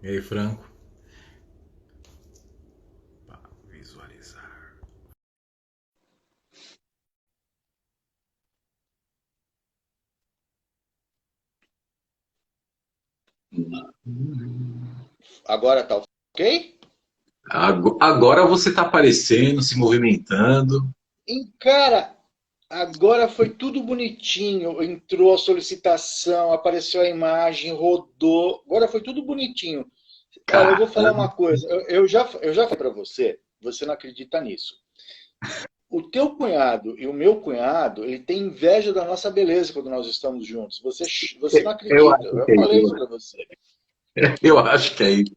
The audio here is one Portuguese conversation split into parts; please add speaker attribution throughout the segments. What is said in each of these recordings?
Speaker 1: E aí, Franco? Visualizar.
Speaker 2: Agora tá ok?
Speaker 1: Agora você está aparecendo, se movimentando.
Speaker 2: E, cara, agora foi tudo bonitinho. Entrou a solicitação, apareceu a imagem, rodou. Agora foi tudo bonitinho. Olha, eu vou falar
Speaker 1: Caramba.
Speaker 2: uma coisa. Eu já falei para você, você não acredita nisso. O teu cunhado e o meu cunhado, ele tem inveja da nossa beleza quando nós estamos juntos. Você não
Speaker 1: Eu
Speaker 2: acredita.
Speaker 1: acho
Speaker 2: Eu
Speaker 1: que é
Speaker 2: falei isso
Speaker 1: isso.
Speaker 2: para você.
Speaker 1: Eu acho que é isso.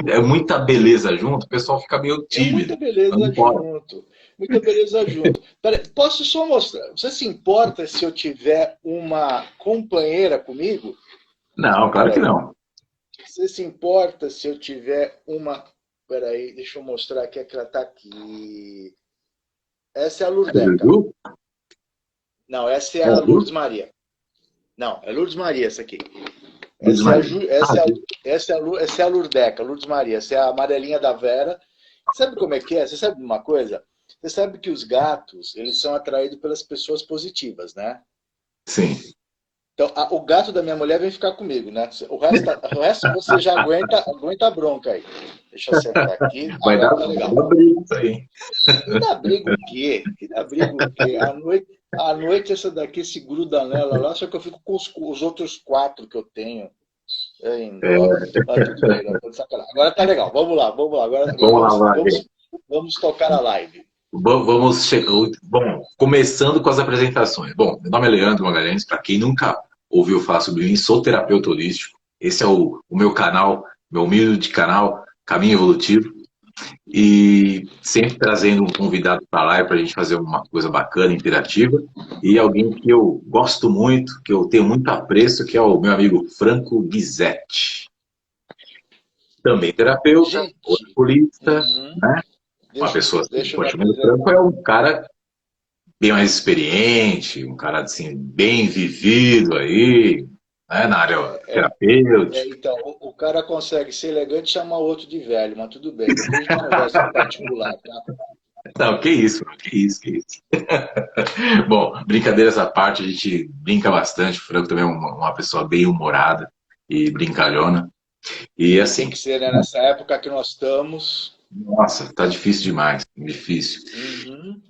Speaker 1: É muita beleza junto, o pessoal fica meio
Speaker 2: É muita
Speaker 1: tímido. Mas não
Speaker 2: beleza
Speaker 1: pode.
Speaker 2: junto. Muita beleza junto. Pera, posso só mostrar? Você se importa se eu tiver uma companheira comigo?
Speaker 1: Não, claro que
Speaker 2: Peraí.
Speaker 1: não.
Speaker 2: Você se importa se eu tiver uma. Peraí, deixa eu mostrar aqui que ela está aqui. Essa é a
Speaker 1: É
Speaker 2: Lurdeca.
Speaker 1: Dudu?
Speaker 2: Não, essa é
Speaker 1: É
Speaker 2: a
Speaker 1: Dudu?
Speaker 2: Lourdes Maria. Não, é Lourdes Maria essa aqui.
Speaker 1: Dudu
Speaker 2: Essa é a,
Speaker 1: Maria.
Speaker 2: Ju...
Speaker 1: Ah,
Speaker 2: essa é a Lurdeca, Lourdes Maria. Essa é a amarelinha da Vera. Sabe como é que é? Você sabe de uma coisa? Você sabe que os gatos, eles são atraídos pelas pessoas positivas, né?
Speaker 1: sim.
Speaker 2: Então, o gato da minha mulher vem ficar comigo, né? O resto você já aguenta a bronca aí. Deixa eu sentar aqui. Agora tá
Speaker 1: Vai
Speaker 2: legal.
Speaker 1: dar briga isso aí.
Speaker 2: Que dá briga o quê? Que dá briga o quê? À noite essa daqui se gruda nela lá, só que eu fico com os outros quatro que eu tenho. Em dó.
Speaker 1: É,
Speaker 2: Mas tudo bem, não, tô de sacanagem. Agora tá legal. Vamos lá, vamos lá. Agora
Speaker 1: vamos lá,
Speaker 2: vamos,
Speaker 1: vai.
Speaker 2: vamos, vamos tocar a live.
Speaker 1: Bom, começando com as apresentações. Bom, meu nome é Leandro Magalhães. Para quem nunca ouviu falar sobre mim, sou terapeuta holístico. Esse é o meu canal, meu humilde canal, Caminho Evolutivo. E sempre trazendo um convidado para lá para a gente fazer uma coisa bacana, interativa. E alguém que eu gosto muito, que eu tenho muito apreço, que é o meu amigo Franco Guisetti. Também terapeuta,
Speaker 2: Gente,
Speaker 1: oculista,
Speaker 2: uhum,
Speaker 1: né? Uma
Speaker 2: deixa,
Speaker 1: pessoa assim,
Speaker 2: deixa eu me
Speaker 1: forte. Mas o Franco
Speaker 2: apresentar.
Speaker 1: é um cara bem mais experiente, um cara assim, bem vivido aí, né, na área
Speaker 2: É, é,
Speaker 1: terapêutica.
Speaker 2: então, o cara consegue ser elegante e chamar o outro de velho, mas tudo bem. Depois a gente conversa em particular, tá?
Speaker 1: Não, que isso, que isso, que isso. Bom, brincadeiras à parte, a gente brinca bastante. O Franco também é uma pessoa bem humorada e brincalhona. E
Speaker 2: Tem que
Speaker 1: assim,
Speaker 2: ser, né? Nessa época que nós estamos.
Speaker 1: nossa, tá difícil demais, difícil.
Speaker 2: Uhum.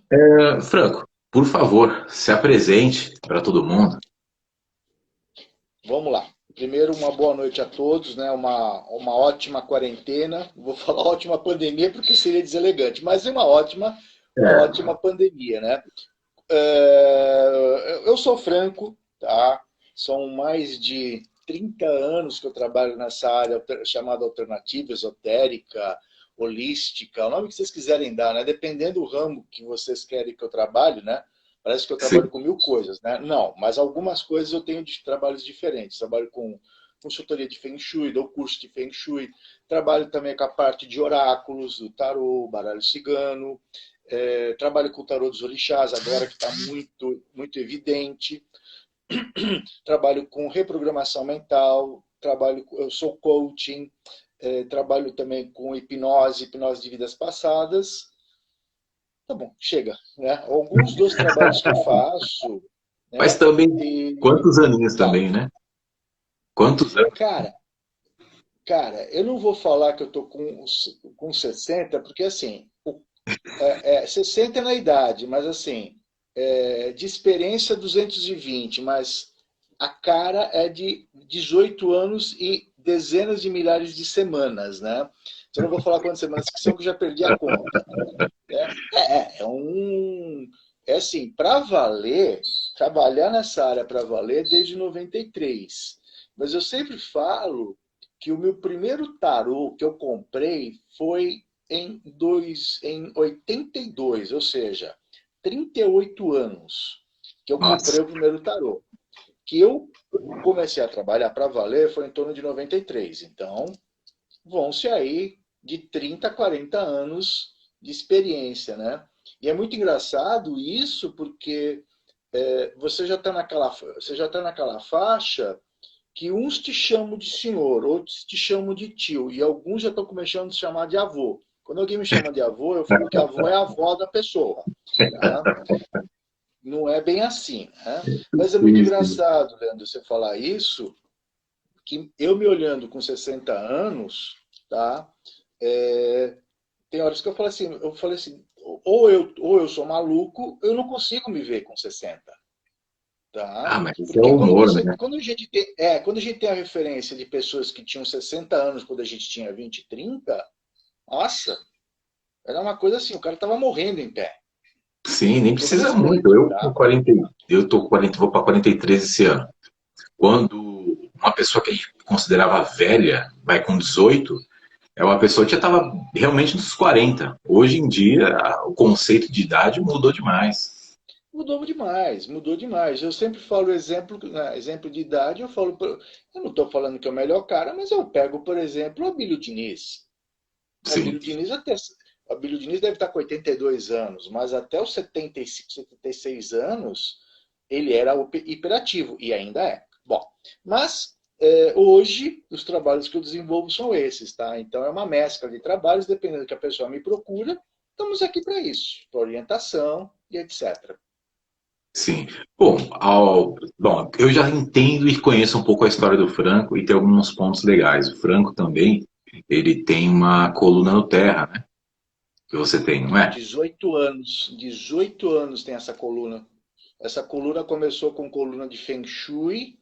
Speaker 1: Franco, por favor, se apresente para todo mundo.
Speaker 2: Vamos lá. Primeiro, uma boa noite a todos, né? Uma ótima quarentena. Vou falar ótima pandemia porque seria deselegante, mas é uma ótima pandemia, né? Eu sou franco, tá? São mais de 30 anos que eu trabalho nessa área chamada alternativa, esotérica, holística, o nome que vocês quiserem dar, né? Dependendo do ramo que vocês querem que eu trabalhe, né? Parece que eu trabalho
Speaker 1: Sim,
Speaker 2: com mil coisas, né? Não, mas algumas coisas eu tenho de trabalhos diferentes. Trabalho com consultoria de Feng Shui, dou curso de Feng Shui, trabalho também com a parte de oráculos, do tarô, baralho cigano, trabalho com o tarô dos orixás, agora que está muito, muito evidente. Trabalho com reprogramação mental, eu sou coaching, trabalho também com hipnose de vidas passadas. Tá bom, chega. Né? Alguns dos trabalhos que eu faço,
Speaker 1: mas
Speaker 2: né?
Speaker 1: também,
Speaker 2: E,
Speaker 1: quantos aninhos
Speaker 2: fala,
Speaker 1: também, né? Quantos anos?
Speaker 2: cara, cara, eu não vou falar que eu tô com 60, porque assim, 60 é na idade, mas assim, de experiência 220, mas a cara é de 18 anos e dezenas de milhares de semanas, né? Eu não vou falar quantas semanas que são, que eu já perdi a conta. Né? É assim, para valer, trabalhar nessa área para valer desde 93. Mas eu sempre falo que o meu primeiro tarô que eu comprei foi em 82, ou seja, 38 anos que eu comprei
Speaker 1: Nossa,
Speaker 2: o primeiro tarô. Que eu comecei a trabalhar para valer foi em torno de 93. Então, vão-se aí de 30 a 40 anos de experiência, né? E é muito engraçado isso porque você já está naquela faixa que uns te chamam de senhor, outros te chamam de tio, e alguns já estão começando a se chamar de avô. Quando alguém me chama de avô, eu falo que avô é a avó da pessoa. Tá? Não é bem assim. Né? Mas é muito
Speaker 1: Sim, sim.
Speaker 2: engraçado, Leandro, você falar isso, que eu me olhando com 60 anos, tá? É, tem horas que eu falei assim, ou eu sou maluco, eu não consigo me ver com 60. Tá?
Speaker 1: Ah, mas isso é
Speaker 2: Porque
Speaker 1: o humor, né?
Speaker 2: quando a gente tem a referência de pessoas que tinham 60 anos quando a gente tinha 20, 30, nossa, era uma coisa assim, o cara estava morrendo em pé.
Speaker 1: Sim,
Speaker 2: Com
Speaker 1: nem
Speaker 2: todo
Speaker 1: precisa muito.
Speaker 2: respeito,
Speaker 1: Eu com
Speaker 2: tá?
Speaker 1: 40, eu tô com 40, vou para 43 esse ano. Quando uma pessoa que a gente considerava velha vai com 18, é uma pessoa que já estava realmente nos 40. Hoje em dia, o conceito de idade mudou demais.
Speaker 2: Mudou demais, mudou demais. Eu sempre falo exemplo, né, exemplo de idade, eu não estou falando que é o melhor cara, mas eu pego, por exemplo, o Abílio Diniz. O
Speaker 1: Sim,
Speaker 2: Abílio Diniz até, o Abílio Diniz deve estar com 82 anos, mas até os 75, 76 anos, ele era hiperativo, e ainda é. Bom, mas hoje os trabalhos que eu desenvolvo são esses, tá? Então é uma mescla de trabalhos, dependendo do que a pessoa me procura, estamos aqui para isso, para orientação e etc.
Speaker 1: sim. Bom, bom, eu já entendo e conheço um pouco a história do Franco e tem alguns pontos legais. O Franco também, ele tem uma coluna no Terra, né? Que você tem, não é?
Speaker 2: 18 anos tem essa coluna. Essa coluna começou com coluna de Feng Shui.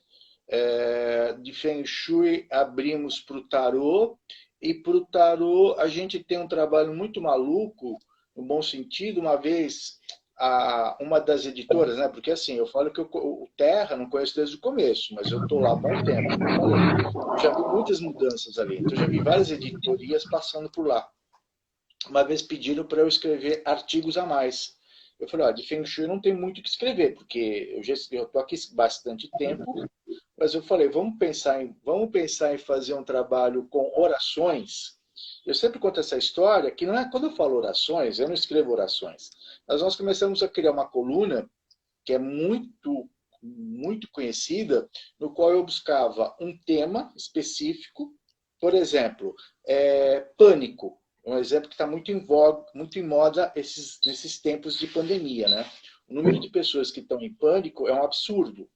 Speaker 2: De Feng Shui abrimos para o tarô. E para o tarô a gente tem um trabalho muito maluco, no bom sentido. Uma vez, uma das editoras, né? Porque assim, eu falo que o Terra não conheço desde o começo, mas eu estou lá há bom tempo, como eu falei. Eu já vi muitas mudanças ali. Então, eu já vi várias editorias passando por lá. Uma vez pediram para eu escrever artigos a mais. Eu falei, de Feng Shui não tem muito o que escrever, porque eu já estou aqui bastante tempo, mas eu falei, vamos pensar em fazer um trabalho com orações. Eu sempre conto essa história, que não é quando eu falo orações, eu não escrevo orações. Mas nós começamos a criar uma coluna que é muito conhecida, no qual eu buscava um tema específico, por exemplo, pânico. Um exemplo que está muito em voga, muito em moda nesses tempos de pandemia, né? O número de pessoas que estão em pânico é um absurdo,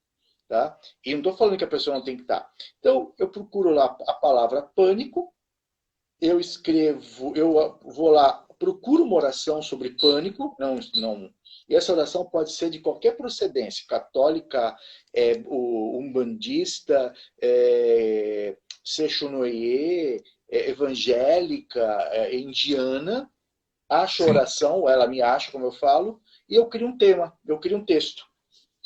Speaker 2: tá? E não estou falando que a pessoa não tem que estar. Então, eu procuro lá a palavra pânico, eu escrevo, eu vou lá, procuro uma oração sobre pânico, não, e essa oração pode ser de qualquer procedência, católica, umbandista, Sechonoye, evangélica, indiana, acho a
Speaker 1: Sim,
Speaker 2: oração, ela me acha, como eu falo, e eu crio um tema, eu crio um texto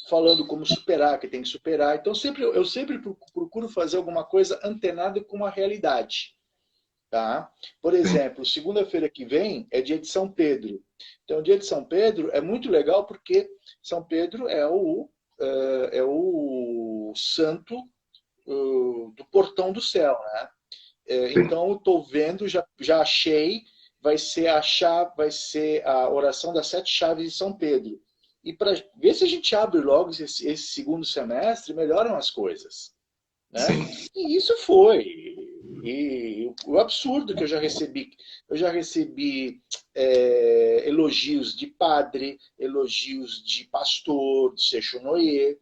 Speaker 2: falando como superar, que tem que superar. Então eu sempre procuro fazer alguma coisa antenada com a realidade. Tá? Por
Speaker 1: sim,
Speaker 2: exemplo, segunda-feira que vem é dia de São Pedro. Então, o dia de São Pedro é muito legal porque São Pedro é o santo do portão do céu, né?
Speaker 1: sim.
Speaker 2: Então, eu estou vendo, já achei, vai ser a oração das 7 chaves de São Pedro. E para ver se a gente abre logo esse segundo semestre, melhoram as coisas, né?
Speaker 1: Sim.
Speaker 2: E isso foi. E o absurdo que eu já recebi elogios de padre, elogios de pastor, de Sechonoye,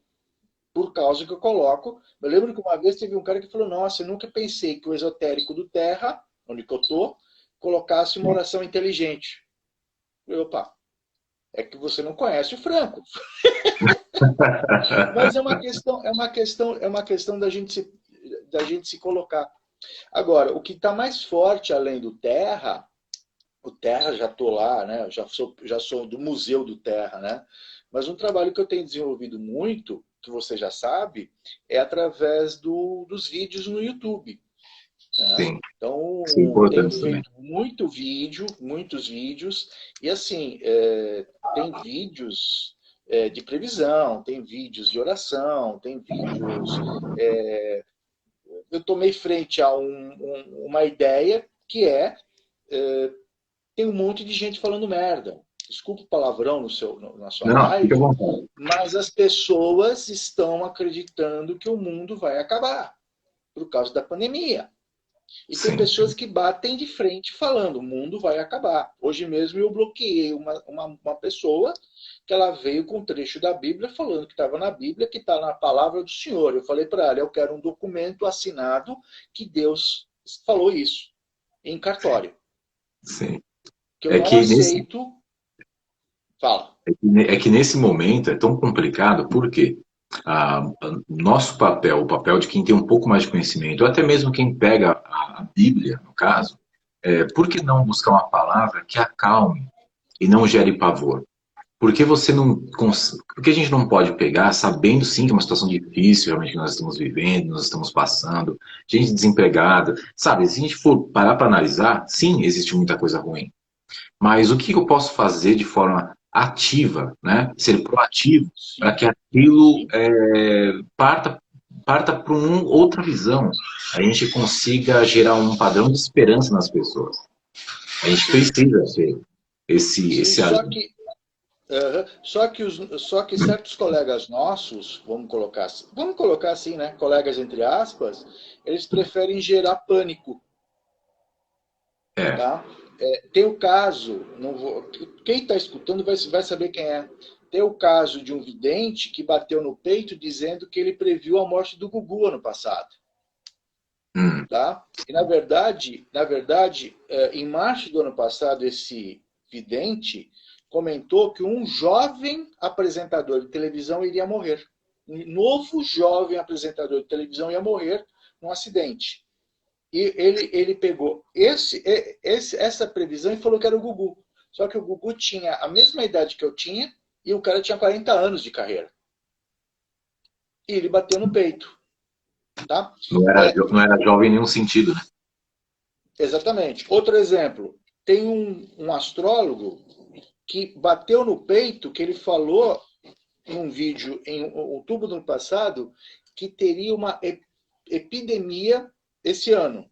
Speaker 2: por causa que eu coloco. Eu lembro que uma vez teve um cara que falou: Nossa, eu nunca pensei que o esotérico do Terra, onde eu tô, colocasse uma oração inteligente. Eu, opa, é que você não conhece o Franco. Mas é uma questão da gente se colocar. Agora, o que está mais forte além do Terra, o Terra já estou lá, né? Já sou do Museu do Terra, né? Mas um trabalho que eu tenho desenvolvido muito, que você já sabe, é através dos vídeos no YouTube. Né?
Speaker 1: Sim,
Speaker 2: Então,
Speaker 1: isso é
Speaker 2: tenho
Speaker 1: importante também.
Speaker 2: feito muito vídeo, muitos vídeos, e assim, tem vídeos de previsão, tem vídeos de oração, tem vídeos. Eu tomei frente a uma ideia que tem um monte de gente falando merda. desculpa o palavrão na sua
Speaker 1: Não, fica à
Speaker 2: live,
Speaker 1: vontade.
Speaker 2: mas as pessoas estão acreditando que o mundo vai acabar por causa da pandemia. E tem
Speaker 1: Sim,
Speaker 2: pessoas
Speaker 1: sim.
Speaker 2: que batem de frente falando, o mundo vai acabar. Hoje mesmo eu bloqueei uma pessoa que ela veio com um trecho da Bíblia falando que estava na Bíblia, que está na palavra do Senhor. Eu falei para ela, eu quero um documento assinado que Deus falou isso, em cartório.
Speaker 1: Sim.
Speaker 2: Que eu
Speaker 1: É
Speaker 2: não
Speaker 1: que nesse,
Speaker 2: aceito. Fala.
Speaker 1: é que nesse momento é tão complicado, porque nosso papel, o papel de quem tem um pouco mais de conhecimento, ou até mesmo quem pega a Bíblia, no caso, por que não buscar uma palavra que acalme e não gere pavor? Porque você não porque a gente não pode pegar, sabendo sim que é uma situação difícil, realmente que nós estamos vivendo, nós estamos passando, gente desempregada, sabe? Se a gente for parar para analisar, sim, existe muita coisa ruim. Mas o que eu posso fazer de forma ativa, né? Ser proativo para
Speaker 2: Sim,
Speaker 1: que aquilo
Speaker 2: sim.
Speaker 1: parta para outra visão. A gente consiga gerar um padrão de esperança nas pessoas. A gente
Speaker 2: Sim,
Speaker 1: precisa ter
Speaker 2: sim.
Speaker 1: esse alívio.
Speaker 2: Só que certos colegas nossos, vamos colocar assim, né? Colegas entre aspas, eles preferem gerar pânico,
Speaker 1: É,
Speaker 2: tá? Tem o caso, não vou, quem está escutando vai saber quem é. Tem o caso de um vidente que bateu no peito dizendo que ele previu a morte do Gugu ano passado,
Speaker 1: hum,
Speaker 2: tá? E na verdade, em março do ano passado, esse vidente comentou que um jovem apresentador de televisão iria morrer. Um novo jovem apresentador de televisão ia morrer num acidente. E ele pegou essa previsão e falou que era o Gugu. Só que o Gugu tinha a mesma idade que eu tinha e o cara tinha 40 anos de carreira. E ele bateu no peito, tá? É,
Speaker 1: não era jovem em nenhum sentido, né?
Speaker 2: exatamente. Outro exemplo, tem um astrólogo que bateu no peito, que ele falou em um vídeo em outubro do ano passado, que teria uma epidemia esse ano.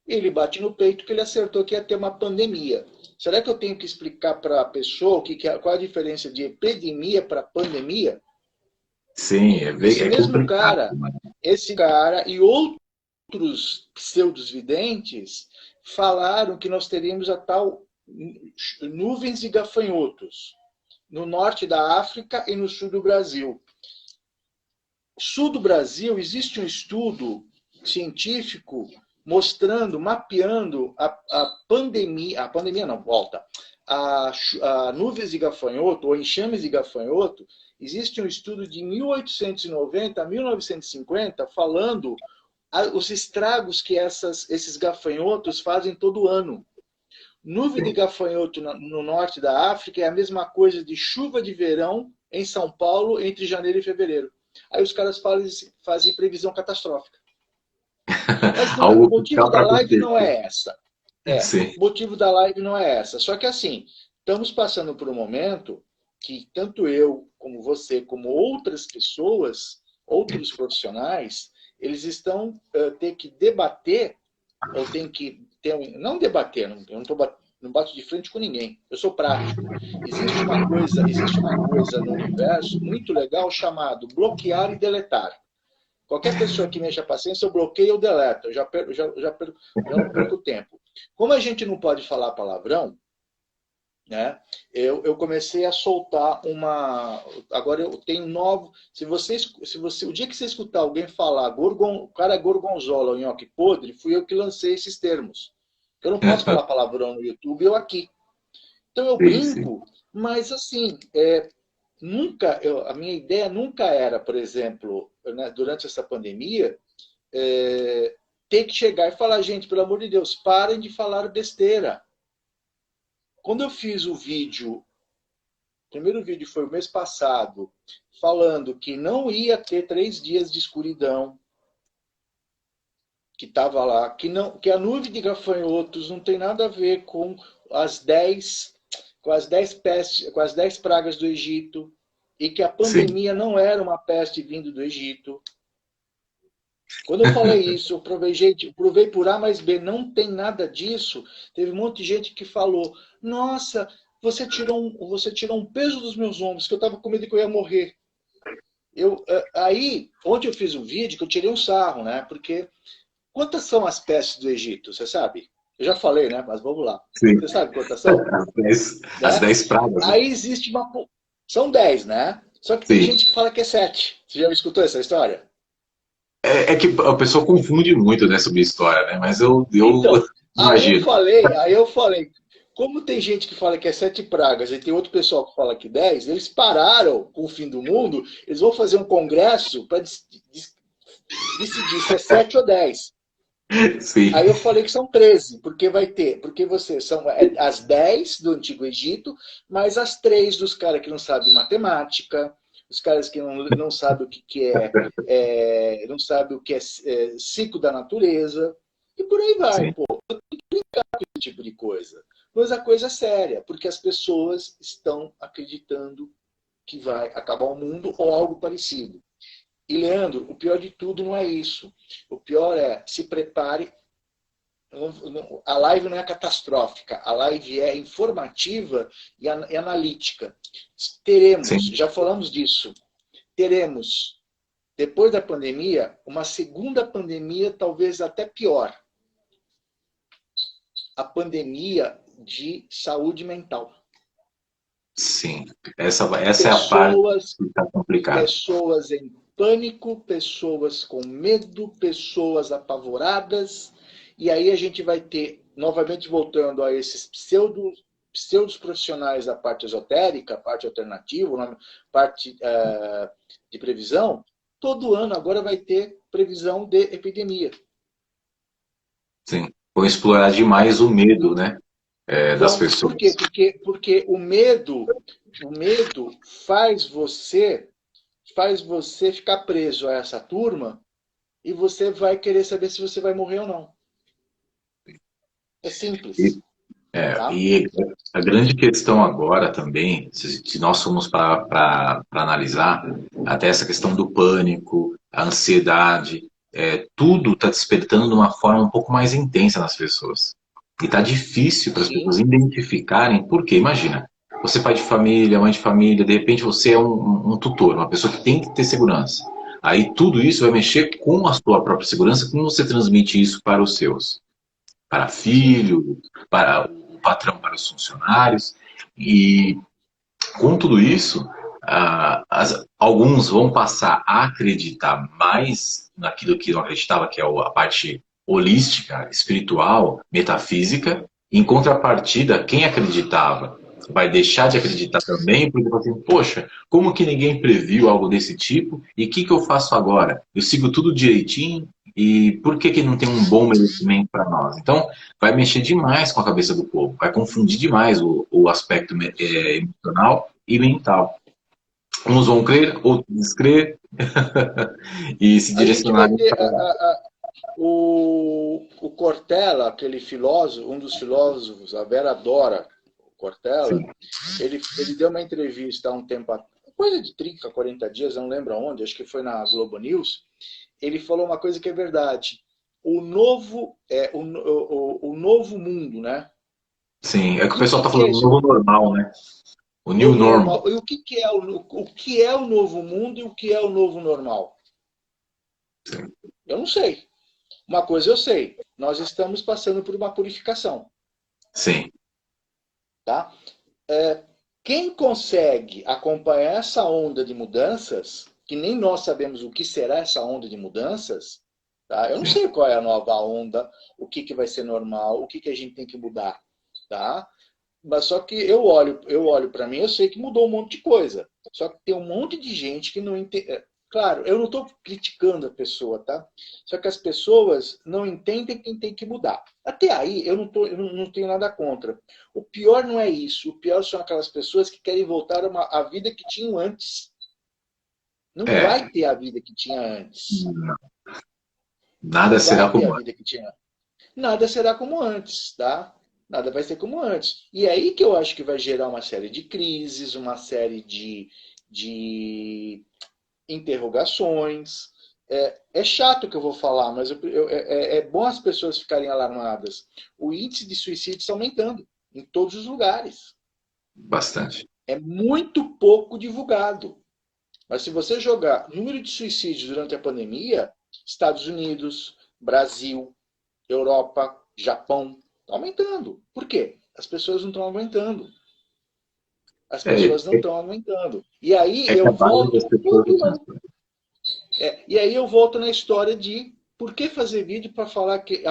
Speaker 2: Ele bate no peito que ele acertou que ia ter uma pandemia. Será que eu tenho que explicar para a pessoa qual a diferença de epidemia para pandemia?
Speaker 1: Sim,
Speaker 2: Esse
Speaker 1: é
Speaker 2: mesmo
Speaker 1: complicado.
Speaker 2: cara, esse cara e outros pseudos-videntes falaram que nós teríamos a tal nuvens de gafanhotos no norte da África e no sul do Brasil. Sul do Brasil existe um estudo científico mostrando, mapeando a pandemia não, volta, a nuvens de gafanhoto ou enxames de gafanhoto. Existe um estudo de 1890 a 1950 falando os estragos que esses gafanhotos fazem todo ano. Nuvem de
Speaker 1: Sim.
Speaker 2: gafanhoto no norte da África é a mesma coisa de chuva de verão em São Paulo entre janeiro e fevereiro. Aí os caras fazem previsão catastrófica. Mas não é, o
Speaker 1: Algo que
Speaker 2: motivo
Speaker 1: está
Speaker 2: da
Speaker 1: para
Speaker 2: live não
Speaker 1: acontecer.
Speaker 2: é essa.
Speaker 1: Sim.
Speaker 2: O motivo da live não é essa. Só que assim, estamos passando por um momento que tanto eu, como você, como outras pessoas, outros profissionais, eles estão ter que debater, ou tem que ter não debater, eu não bato de frente com ninguém. Eu sou prático. Existe uma coisa no universo muito legal chamado bloquear e deletar. Qualquer pessoa que me enche a paciência, eu bloqueio ou deleto. Eu já não perco tempo. Como a gente não pode falar palavrão, né? Eu comecei a soltar uma. Agora eu tenho novo. O dia que você escutar alguém falar cara é gorgonzola ou nhoque podre, fui eu que lancei esses termos. Eu não posso falar palavrão no YouTube, eu aqui. Então eu
Speaker 1: Sim, sim.
Speaker 2: brinco, mas assim, a minha ideia nunca era, por exemplo, né, durante essa pandemia, ter que chegar e falar, gente, pelo amor de Deus, parem de falar besteira. Quando eu fiz o primeiro vídeo foi o mês passado, falando que não ia ter 3 dias de escuridão, que estava lá, que a nuvem de gafanhotos não tem nada a ver com as 10 com as 10 pragas do Egito, e que a
Speaker 1: Sim.
Speaker 2: pandemia não era uma peste vindo do Egito. Quando eu falei isso, eu provei, gente, provei por A mais B, não tem nada disso. Teve um monte de gente que falou, nossa, você tirou um peso dos meus ombros, que eu estava com medo que eu ia morrer. Aí, ontem eu fiz um vídeo que eu tirei um sarro, né? Porque quantas são as pestes do Egito, você sabe? Eu já falei, né? Mas vamos lá.
Speaker 1: Sim.
Speaker 2: Você sabe quantas são?
Speaker 1: As
Speaker 2: Né?
Speaker 1: 10 pragas, né?
Speaker 2: Aí existe uma... São 10, né? Só que tem
Speaker 1: Sim.
Speaker 2: gente que fala que é 7. Você já me escutou essa história?
Speaker 1: É que a pessoa confunde muito, né, sobre história, né? Mas eu
Speaker 2: Então,
Speaker 1: imagino.
Speaker 2: aí eu falei, como tem gente que fala que é 7 pragas e tem outro pessoal que fala que 10, eles pararam com o fim do mundo, eles vão fazer um congresso para decidir se é 7 ou 10.
Speaker 1: Sim,
Speaker 2: Aí eu falei que são 13, porque vai ter, porque você são as 10 do Antigo Egito, mais as 3 dos caras que não sabem matemática, os caras que não sabem o que não sabem o que é ciclo da natureza, e por aí vai,
Speaker 1: sim,
Speaker 2: pô, esse tipo de coisa. Mas a coisa é séria, porque as pessoas estão acreditando que vai acabar o mundo ou algo parecido. E, Leandro, o pior de tudo não é isso. O pior é, se prepare. A live não é catastrófica, a live é informativa e analítica. Teremos,
Speaker 1: sim.
Speaker 2: já falamos disso, teremos, depois da pandemia, uma segunda pandemia, talvez até pior. A pandemia de saúde mental.
Speaker 1: Sim. Essa é a parte
Speaker 2: Pessoas,
Speaker 1: que está complicada.
Speaker 2: pessoas em pânico, pessoas com medo, pessoas apavoradas. E aí a gente vai ter, novamente voltando a esses pseudos profissionais da parte esotérica, parte alternativa, parte de previsão, todo ano agora vai ter previsão de epidemia.
Speaker 1: Sim. Vou explorar demais o medo, né, das
Speaker 2: Vão, por quê?
Speaker 1: pessoas.
Speaker 2: Porque o medo faz você ficar preso a essa turma e você vai querer saber se você vai morrer ou não. É
Speaker 1: E,
Speaker 2: simples, tá?
Speaker 1: e a grande questão agora também, se nós formos para analisar, até essa questão do pânico, a ansiedade, tudo está despertando de uma forma um pouco mais intensa nas pessoas. E está difícil para as
Speaker 2: Sim,
Speaker 1: pessoas identificarem por quê. Imagina, você é pai de família, mãe de família, de repente você é um tutor, uma pessoa que tem que ter segurança. Aí tudo isso vai mexer com a sua própria segurança, como você transmite isso para os seus, para
Speaker 2: sim.
Speaker 1: filho, para o patrão, para os funcionários. E com tudo isso, alguns vão passar a acreditar mais naquilo que não acreditava, que é a parte holística, espiritual, metafísica. Em contrapartida, quem acreditava vai deixar de acreditar também, porque fala assim, poxa, como que ninguém previu algo desse tipo? E o que eu faço agora? Eu sigo tudo direitinho e por que não tem um bom merecimento para nós? Então, vai mexer demais com a cabeça do povo, vai confundir demais o aspecto emocional e mental. Uns vão crer, outros descrer, e se
Speaker 2: A gente vai
Speaker 1: direcionarem
Speaker 2: ter
Speaker 1: para lá.
Speaker 2: o Cortella, aquele filósofo, um dos filósofos, a Vera adora o Cortella,
Speaker 1: Sim,
Speaker 2: ele deu uma entrevista há um tempo, coisa de 30, 40 dias, não lembro aonde, acho que foi na Globo News. Ele falou uma coisa que é verdade. O novo mundo, né?
Speaker 1: sim, é que o
Speaker 2: E o
Speaker 1: pessoal
Speaker 2: que,
Speaker 1: está
Speaker 2: que é
Speaker 1: falando do
Speaker 2: esse
Speaker 1: novo normal, né? O new
Speaker 2: novo
Speaker 1: normal.
Speaker 2: normal? E o que é o novo mundo e o que é o novo normal? Eu não sei. Uma coisa eu sei, nós estamos passando por uma purificação,
Speaker 1: Sim,
Speaker 2: tá? Quem consegue acompanhar essa onda de mudanças, que nem nós sabemos o que será essa onda de mudanças, tá? Eu não
Speaker 1: sim.
Speaker 2: sei qual é a nova onda, o que vai ser normal, o que a gente tem que mudar, tá? Mas só que eu olho para mim, eu sei que mudou um monte de coisa. Só que tem um monte de gente que não entende. Claro, eu não estou criticando a pessoa, tá? Só que as pessoas não entendem quem tem que mudar. Até aí, eu não tenho nada contra. O pior não é isso. O pior são aquelas pessoas que querem voltar à vida que tinham antes. Não
Speaker 1: É,
Speaker 2: vai ter a vida que tinha antes.
Speaker 1: nada
Speaker 2: Não
Speaker 1: será
Speaker 2: vai ter a
Speaker 1: como antes.
Speaker 2: vida que tinha antes. Nada será como antes, tá? Nada vai ser como antes. E é aí que eu acho que vai gerar uma série de crises, uma série de interrogações. É chato o que eu vou falar, mas é bom as pessoas ficarem alarmadas. O índice de suicídio está aumentando em todos os lugares.
Speaker 1: Bastante.
Speaker 2: É muito pouco divulgado. Mas se você jogar número de suicídios durante a pandemia, Estados Unidos, Brasil, Europa, Japão, está aumentando. Por quê? As pessoas não estão aguentando. As
Speaker 1: É,
Speaker 2: pessoas não estão aguentando. E aí
Speaker 1: é que
Speaker 2: eu
Speaker 1: a base das
Speaker 2: volto
Speaker 1: pessoas
Speaker 2: e aí eu volto na história de por que fazer vídeo para falar que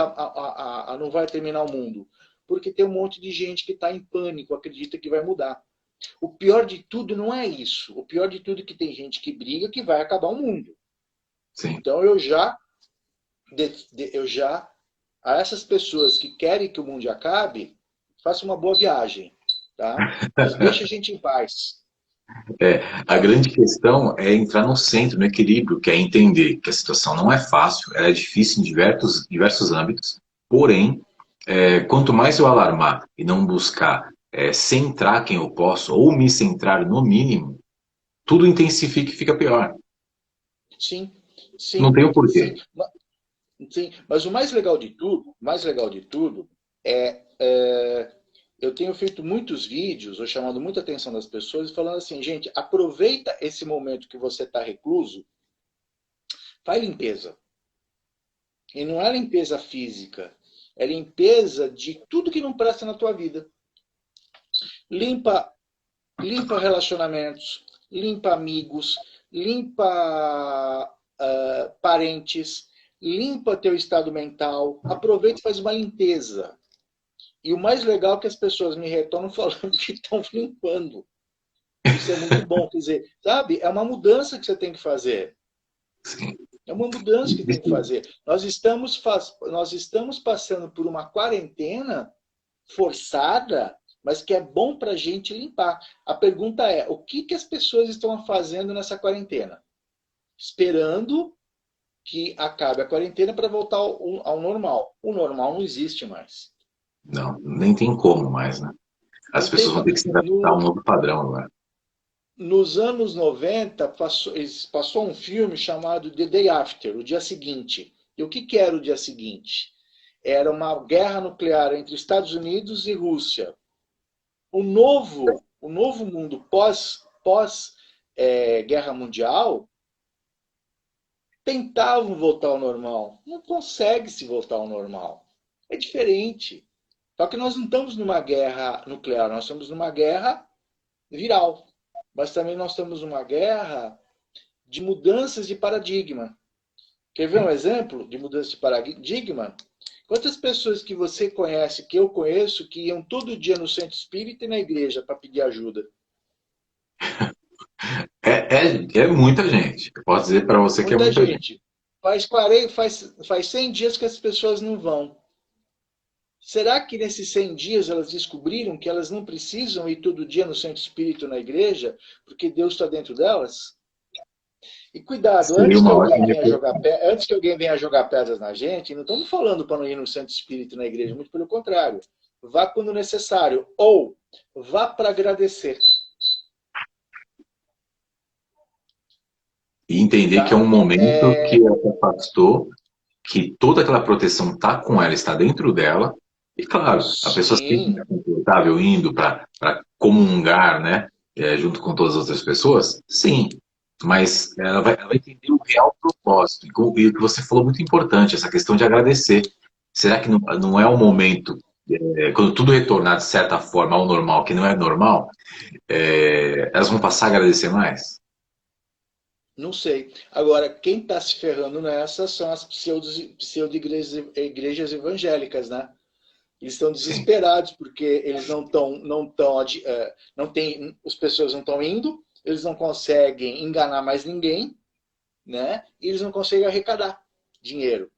Speaker 2: não vai terminar o mundo? Porque tem um monte de gente que está em pânico, acredita que vai mudar. O pior de tudo não é isso. O pior de tudo é que tem gente que briga que vai acabar o mundo.
Speaker 1: sim.
Speaker 2: Então eu já a essas pessoas que querem que o mundo acabe, faça uma boa viagem, tá? Mas deixa a gente em paz.
Speaker 1: É, a grande questão é entrar no centro, no equilíbrio, que é entender que a situação não é fácil, ela é difícil em diversos âmbitos, porém, quanto mais eu alarmar e não buscar centrar quem eu posso, ou me centrar no mínimo, tudo intensifica e fica pior.
Speaker 2: Sim,
Speaker 1: Não
Speaker 2: sim,
Speaker 1: tem o
Speaker 2: sim.
Speaker 1: porquê.
Speaker 2: Sim, mas o mais legal de tudo eu tenho feito muitos vídeos, ou chamando muita atenção das pessoas, falando assim, gente, aproveita esse momento que você está recluso, faz limpeza. E não é limpeza física, é limpeza de tudo que não presta na tua vida. Limpa, limpa relacionamentos, limpa amigos, limpa parentes, limpa teu estado mental, aproveita e faz uma limpeza. E o mais legal é que as pessoas me retornam falando que estão limpando. Isso é muito bom. Quer dizer, sabe? É uma mudança que você tem que fazer.
Speaker 1: Sim.
Speaker 2: É uma mudança que tem que fazer. Nós estamos passando por uma quarentena forçada, mas que é bom para a gente limpar. A pergunta é, o que as pessoas estão fazendo nessa quarentena? Esperando que acabe a quarentena para voltar ao normal. O normal não existe mais.
Speaker 1: Não, nem tem como mais, né? As
Speaker 2: Não tem
Speaker 1: pessoas vão
Speaker 2: como.
Speaker 1: ter que se adaptar a um novo padrão agora.
Speaker 2: Nos anos 90, passou um filme chamado The Day After, o dia seguinte. E o que era o dia seguinte? Era uma guerra nuclear entre Estados Unidos e Rússia. O novo mundo pós Guerra Mundial tentavam voltar ao normal. Não consegue se voltar ao normal. É diferente. Só que nós não estamos numa guerra nuclear, nós estamos numa guerra viral. Mas também nós estamos numa guerra de mudanças de paradigma. Quer ver um exemplo de mudança de paradigma? Quantas pessoas que você conhece, que eu conheço, que iam todo dia no centro espírita e na igreja para pedir ajuda?
Speaker 1: É muita gente. Eu posso dizer para você que é
Speaker 2: Muita
Speaker 1: muita gente.
Speaker 2: gente. Faz 100 dias que as pessoas não vão. Será que nesses 100 dias elas descobriram que elas não precisam ir todo dia no centro espírita ou na igreja, porque Deus está dentro delas? E cuidado,
Speaker 1: Seria uma ótima reflexão.
Speaker 2: antes que alguém venha jogar pedras na gente, não estamos falando para não ir no centro espírita e na igreja, muito pelo contrário. Vá quando necessário, ou vá para agradecer,
Speaker 1: E entender que é
Speaker 2: tá?
Speaker 1: um momento que ela se afastou, que toda aquela proteção está com ela, está dentro dela. E claro, a pessoa se sente
Speaker 2: Sim,
Speaker 1: confortável indo para comungar, né? Junto com todas as outras pessoas, sim. Mas ela vai entender o real propósito. E o que você falou muito importante, essa questão de agradecer. Será que não é o momento, quando tudo retornar de certa forma ao normal, que não é normal, elas vão passar a agradecer mais?
Speaker 2: não sei. Agora, quem está se ferrando nessa são as pseudo-igrejas evangélicas, né? Eles estão
Speaker 1: Sim.
Speaker 2: desesperados porque eles não tem, as pessoas não estão indo, eles não conseguem enganar mais ninguém, né? E eles não conseguem arrecadar dinheiro.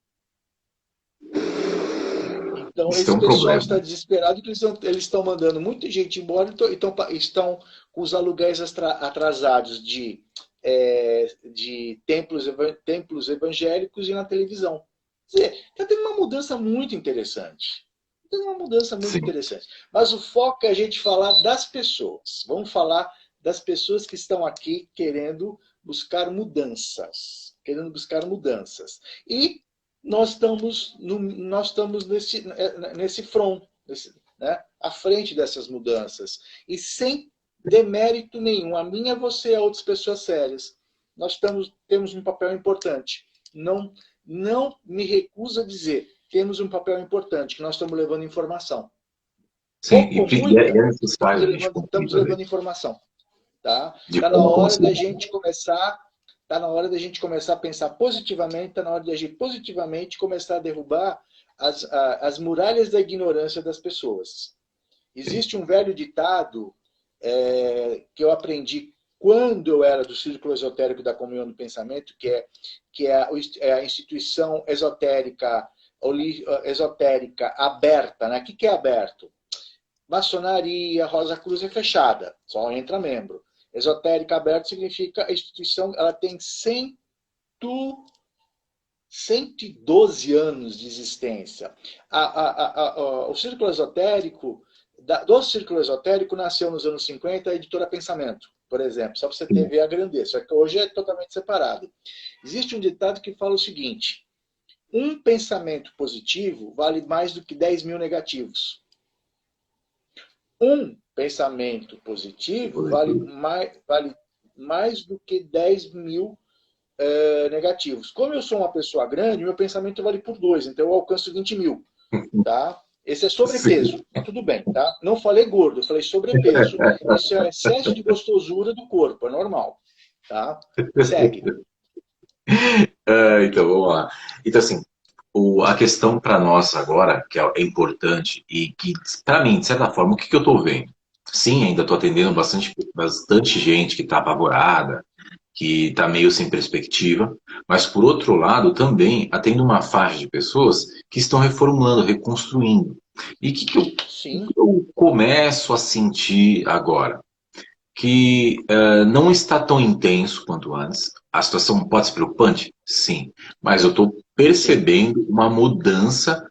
Speaker 2: Então,
Speaker 1: Isso é
Speaker 2: esse
Speaker 1: um
Speaker 2: pessoal
Speaker 1: problema.
Speaker 2: está desesperado que eles estão mandando muita gente embora e estão com os aluguéis atrasados de templos evangélicos e na televisão. Quer dizer, está tendo uma mudança muito interessante. Tem uma mudança muito
Speaker 1: Sim.
Speaker 2: interessante. Mas o foco é a gente falar das pessoas. Vamos falar das pessoas que estão aqui querendo buscar mudanças. Querendo buscar mudanças. E nós estamos nesse front. né, à frente dessas mudanças. E sem demérito nenhum, a minha, você e a outras pessoas sérias. Nós temos um papel importante. Não me recuso a dizer, temos um papel importante, que nós estamos levando informação.
Speaker 1: Sim,
Speaker 2: Pouco ou muita,
Speaker 1: é necessário a gente
Speaker 2: estamos
Speaker 1: cumprir
Speaker 2: levando informação. Tá?
Speaker 1: de
Speaker 2: Tá na
Speaker 1: forma
Speaker 2: hora da
Speaker 1: consciente.
Speaker 2: gente começar, tá na hora da gente começar a pensar positivamente, tá na hora de agir positivamente, começar a derrubar as muralhas da ignorância das pessoas. Existe um velho ditado que eu aprendi quando eu era do Círculo Esotérico da Comunhão do Pensamento, que é a instituição esotérica aberta. Né? O que é aberto? Maçonaria, Rosa Cruz é fechada, só entra membro. Esotérica aberta significa a instituição, ela tem 112 anos de existência. O Círculo Esotérico, do Círculo Esotérico nasceu nos anos 50 a editora Pensamento, por exemplo, só para você ver a grandeza, só que hoje é totalmente separado. Existe um ditado que fala o seguinte: um pensamento positivo vale mais do que 10 mil negativos. Um pensamento positivo vale mais do que 10 mil negativos. Como eu sou uma pessoa grande, meu pensamento vale por 2, então eu alcanço 20 mil. Tá? Esse é sobrepeso, mas tudo bem. Tá? Não falei gordo, eu falei sobrepeso. Isso é excesso de gostosura do corpo, é normal. Tá? Segue.
Speaker 1: Então, vamos lá. Então, assim, a questão para nós agora, que é importante, e que, para mim, de certa forma, o que eu estou vendo? Sim, ainda estou atendendo bastante gente que está apavorada, que está meio sem perspectiva, mas, por outro lado, também atendo uma faixa de pessoas que estão reformulando, reconstruindo. E o que eu começo a sentir agora? Que não está tão intenso quanto antes. A situação pode ser preocupante? Sim. Mas eu estou percebendo uma mudança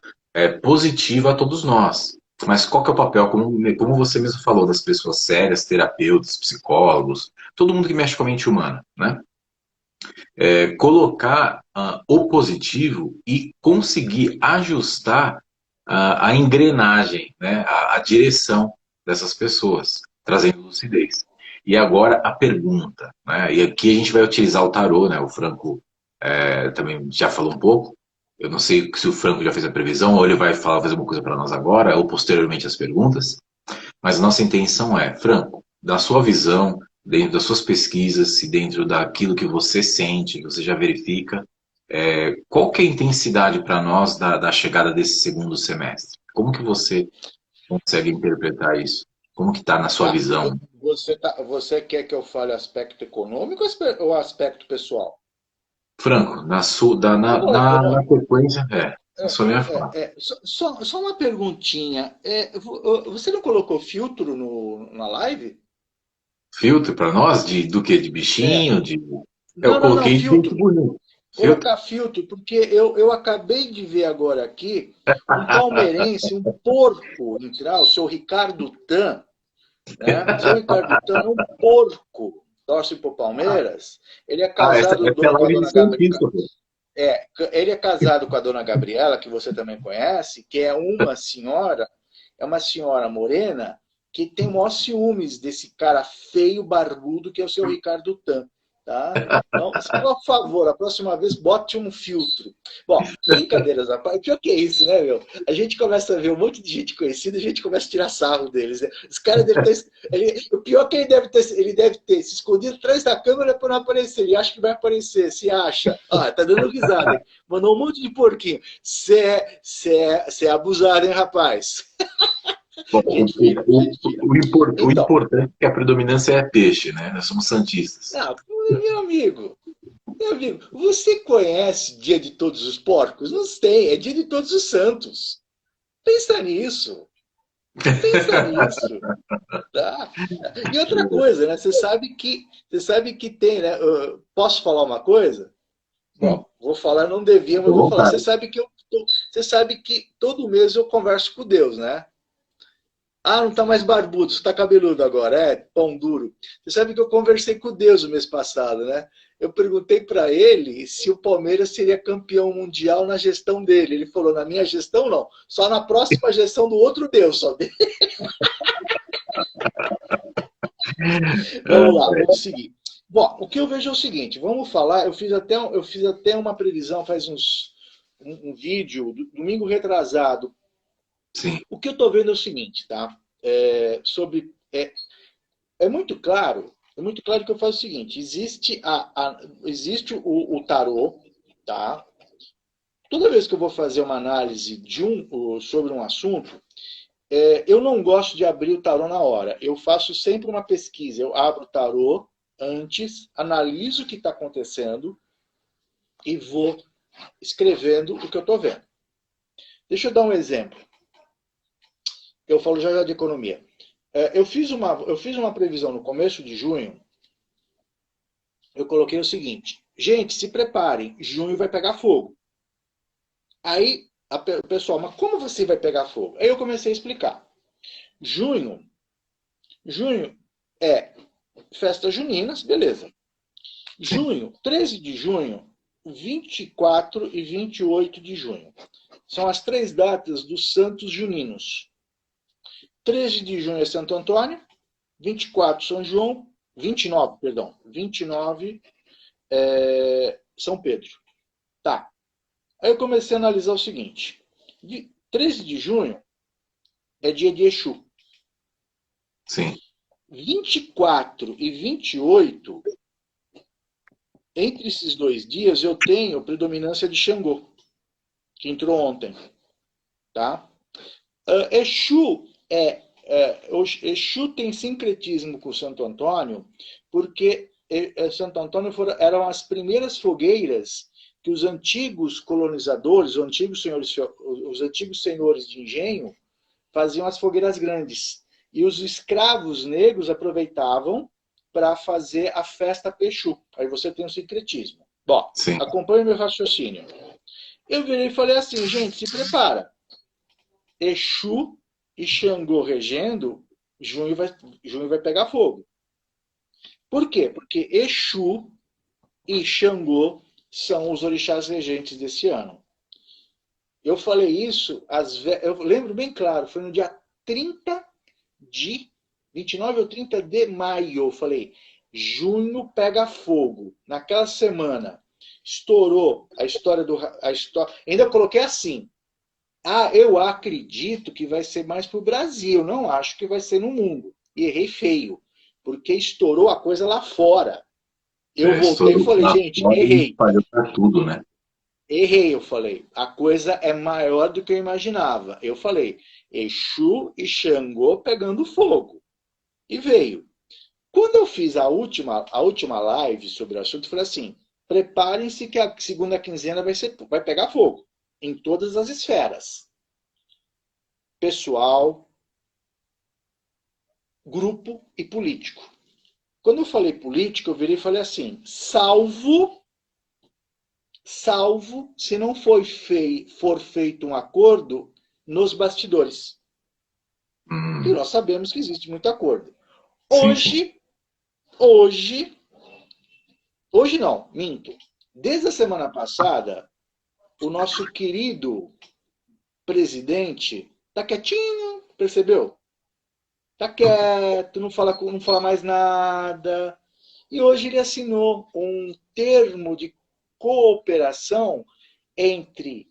Speaker 1: positiva a todos nós. Mas qual que é o papel, como você mesmo falou, das pessoas sérias, terapeutas, psicólogos, todo mundo que mexe com a mente humana, né? Colocar o positivo e conseguir ajustar a engrenagem, né? A direção dessas pessoas, trazendo lucidez. E agora a pergunta, né? E aqui a gente vai utilizar o tarô, né? O Franco também já falou um pouco. Eu não sei se o Franco já fez a previsão ou ele vai fazer uma coisa para nós agora ou posteriormente as perguntas. Mas a nossa intenção é, Franco, da sua visão, dentro das suas pesquisas e dentro daquilo que você sente, que você já verifica, qual que é a intensidade para nós da chegada desse segundo semestre? Como que você consegue interpretar isso? Como que está na sua visão?
Speaker 2: Você quer que eu fale aspecto econômico ou aspecto pessoal?
Speaker 1: Franco, na sequência, na sua minha fala.
Speaker 2: Só uma perguntinha. Você não colocou filtro na live?
Speaker 1: Filtro para nós? Do que? De bichinho? Eu
Speaker 2: Não,
Speaker 1: coloquei
Speaker 2: filtro.
Speaker 1: bonito.
Speaker 2: Colocar filtro, porque eu acabei de ver agora aqui um palmeirense, um porco, o seu Ricardo Tan, né? O seu Ricardo Tan é um porco, torce pro Palmeiras. Ele é casado
Speaker 1: Essa é a
Speaker 2: com a
Speaker 1: live de
Speaker 2: dona Gabriela.
Speaker 1: Santista.
Speaker 2: Ele é casado com a dona Gabriela, que você também conhece, que é uma senhora morena que tem o maior ciúmes desse cara feio, barbudo, que é o seu Ricardo Tan. Tá? Então, por favor, a próxima vez bote um filtro. Bom, brincadeiras à parte, pior que é isso, né, meu? A gente começa a ver um monte de gente conhecida e a gente começa a tirar sarro deles. Né? Os caras devem ter. O pior é que ele deve ter se escondido atrás da câmera para não aparecer. Ele acha que vai aparecer, se acha. Ah, tá dando risada. Hein? Mandou um monte de porquinho. Você é abusado, hein, rapaz?
Speaker 1: Bom, o importante é que a predominância é peixe, né? Nós somos santistas.
Speaker 2: Meu amigo, você conhece Dia de Todos os Porcos? Não tem, é Dia de Todos os Santos. Pensa nisso. Tá? E outra coisa, né? Você sabe que tem, né? Posso falar uma coisa? Bom, vou falar, não devia, mas vou falar. Você sabe que todo mês eu converso com Deus, né? Ah, não tá mais barbudo, você tá cabeludo agora, pão duro. Você sabe que eu conversei com Deus o mês passado, né? eu perguntei para ele se o Palmeiras seria campeão mundial na gestão dele. Ele falou, na minha gestão não, só na próxima gestão do outro Deus, só dele. Vamos lá, vamos seguir. Bom, o que eu vejo é o seguinte, vamos falar, eu fiz até uma previsão faz um vídeo, domingo retrasado.
Speaker 1: Sim.
Speaker 2: O que eu estou vendo é o seguinte, tá? É muito claro que eu faço o seguinte, existe o tarô, tá? Toda vez que eu vou fazer uma análise sobre um assunto, eu não gosto de abrir o tarô na hora. Eu faço sempre uma pesquisa. Eu abro o tarô antes, analiso o que está acontecendo e vou escrevendo o que eu estou vendo. Deixa eu dar um exemplo. Eu falo já de economia. Eu fiz uma previsão no começo de junho. Eu coloquei o seguinte. Gente, se preparem. Junho vai pegar fogo. Aí o pessoal, mas como você vai pegar fogo? Aí eu comecei a explicar. Junho é festas juninas, beleza. Junho, 13 de junho, 24 e 28 de junho. São as 3 datas dos santos juninos. 13 de junho é Santo Antônio, 24 São João, 29 São Pedro. Tá. Aí eu comecei a analisar o seguinte. 13 de junho é dia de Exu.
Speaker 1: Sim.
Speaker 2: 24 e 28, entre esses 2 dias, eu tenho predominância de Xangô, que entrou ontem. Tá? Exu tem sincretismo com Santo Antônio, porque Santo Antônio eram as primeiras fogueiras que os antigos colonizadores, os antigos senhores de engenho, faziam as fogueiras grandes. E os escravos negros aproveitavam para fazer a festa Pexu. Aí você tem o sincretismo. Bom, acompanhe meu raciocínio. Eu virei e falei assim, gente, se prepara. Exu e Xangô regendo, junho vai pegar fogo. Por quê? Porque Exu e Xangô são os orixás regentes desse ano. Eu falei isso, eu lembro bem claro, foi no dia 29 ou 30 de maio, eu falei, junho pega fogo. Naquela semana, estourou a história ainda coloquei assim, eu acredito que vai ser mais para o Brasil, não acho que vai ser no mundo. E errei feio, porque estourou a coisa lá fora. Eu voltei e falei, gente, errei.
Speaker 1: Para tudo, né?
Speaker 2: Errei, eu falei. A coisa é maior do que eu imaginava. Eu falei, Exu e Xangô pegando fogo. E veio. Quando eu fiz a última live sobre o assunto, eu falei assim, preparem-se que a segunda quinzena vai pegar fogo. Em todas as esferas. Pessoal, grupo e político. Quando eu falei político, eu virei e falei assim, salvo se não for feito um acordo nos bastidores. E nós sabemos que existe muito acordo. Hoje não, minto. Desde a semana passada, o nosso querido presidente tá quietinho, percebeu? Tá quieto, não fala mais nada. E hoje ele assinou um termo de cooperação entre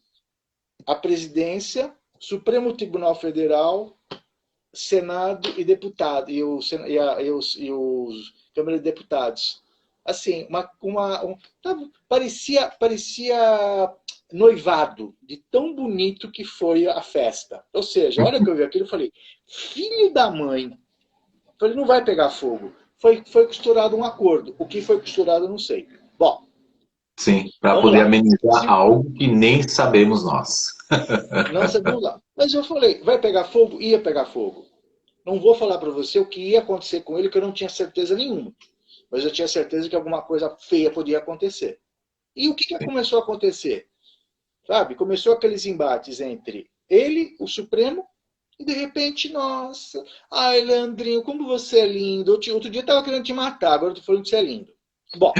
Speaker 2: a presidência, Supremo Tribunal Federal, Senado e deputado, e os Câmara de Deputados. Assim, parecia noivado, de tão bonito que foi a festa. Ou seja, a hora que eu vi aquilo, eu falei, filho da mãe. Eu falei, não vai pegar fogo. Foi costurado um acordo. O que foi costurado, eu não sei. Bom.
Speaker 1: Sim, para poder amenizar algo que nem sabemos nós.
Speaker 2: Não sabemos lá. Mas eu falei, vai pegar fogo? Ia pegar fogo. Não vou falar para você o que ia acontecer com ele, que eu não tinha certeza nenhuma. Mas eu tinha certeza que alguma coisa feia podia acontecer. E o que começou a acontecer? Sabe? Começou aqueles embates entre ele, o Supremo, e de repente, nossa, ai, Leandrinho, como você é lindo. Outro dia eu estava querendo te matar, agora eu tô falando que você é lindo. Bom,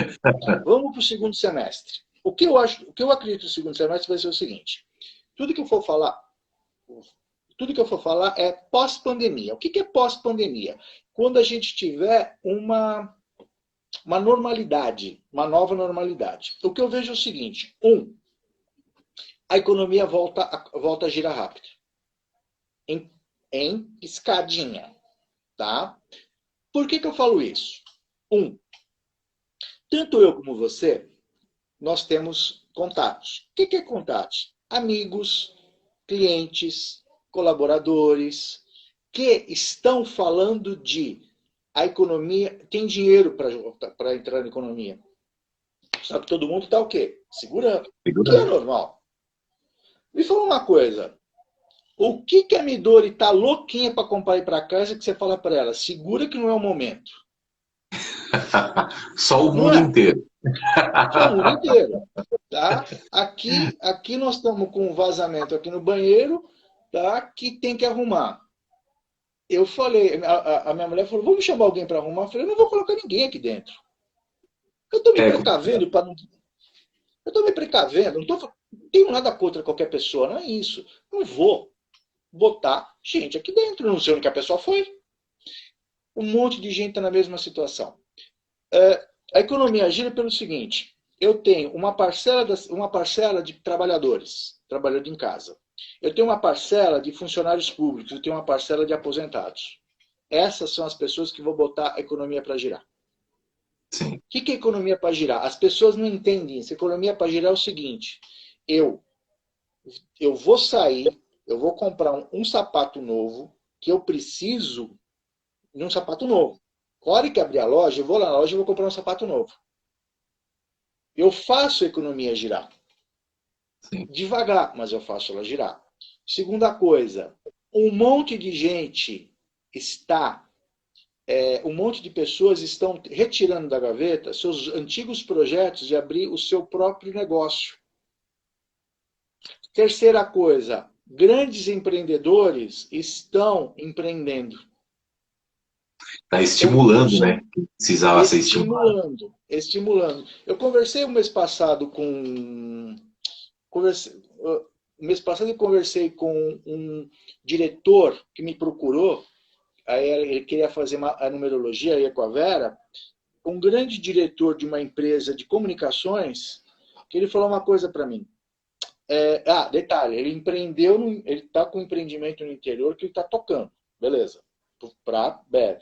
Speaker 2: vamos para o segundo semestre. O que eu acredito no segundo semestre vai ser o seguinte: tudo que eu for falar, tudo que eu for falar é pós-pandemia. O que é pós-pandemia? Quando a gente tiver uma normalidade, uma nova normalidade. O que eu vejo é o seguinte: a economia volta a girar rápido, em escadinha, tá? Por que eu falo isso? Tanto eu como você, nós temos contatos. O que é contatos? Amigos, clientes, colaboradores, que estão falando de a economia, tem dinheiro para entrar na economia. Só que todo mundo está o quê? Segurando. O que é normal. Me fala uma coisa. O que a Midori está louquinha para comprar ir para casa que você fala para ela? Segura que não é o momento.
Speaker 1: Só o
Speaker 2: Não
Speaker 1: mundo
Speaker 2: é?
Speaker 1: inteiro.
Speaker 2: Só o mundo inteiro. Tá? Aqui nós estamos com um vazamento aqui no banheiro, tá? Que tem que arrumar. Eu falei, a minha mulher falou, vamos chamar alguém para arrumar. Eu falei, eu não vou colocar ninguém aqui dentro. Eu estou me precavendo para não. Eu estou me precavendo, não tenho nada contra qualquer pessoa, não é isso. Não vou botar gente aqui dentro, não sei onde que a pessoa foi. Um monte de gente está na mesma situação. A economia gira pelo seguinte: eu tenho uma parcela de trabalhadores trabalhando em casa. Eu tenho uma parcela de funcionários públicos, eu tenho uma parcela de aposentados. Essas são as pessoas que vão botar a economia para girar.
Speaker 1: Sim.
Speaker 2: O que é economia para girar? As pessoas não entendem isso. Economia para girar é o seguinte: eu vou sair, eu vou comprar um sapato novo, que eu preciso de um sapato novo. Na hora que abrir a loja, eu vou lá na loja e vou comprar um sapato novo. Eu faço a economia girar.
Speaker 1: Sim.
Speaker 2: Devagar, mas eu faço ela girar. Segunda coisa, um monte de gente um monte de pessoas estão retirando da gaveta seus antigos projetos de abrir o seu próprio negócio. Terceira coisa, grandes empreendedores estão empreendendo.
Speaker 1: Está estimulando, né? Precisava ser estimulado.
Speaker 2: Estimulando. Eu conversei o mês passado com. O mês passado eu conversei com um diretor que me procurou. Aí ele queria fazer a numerologia aí com a Vera. Um grande diretor de uma empresa de comunicações, que ele falou uma coisa para mim. Detalhe, ele empreendeu, ele está com um empreendimento no interior que ele está tocando. Beleza. Para Bev.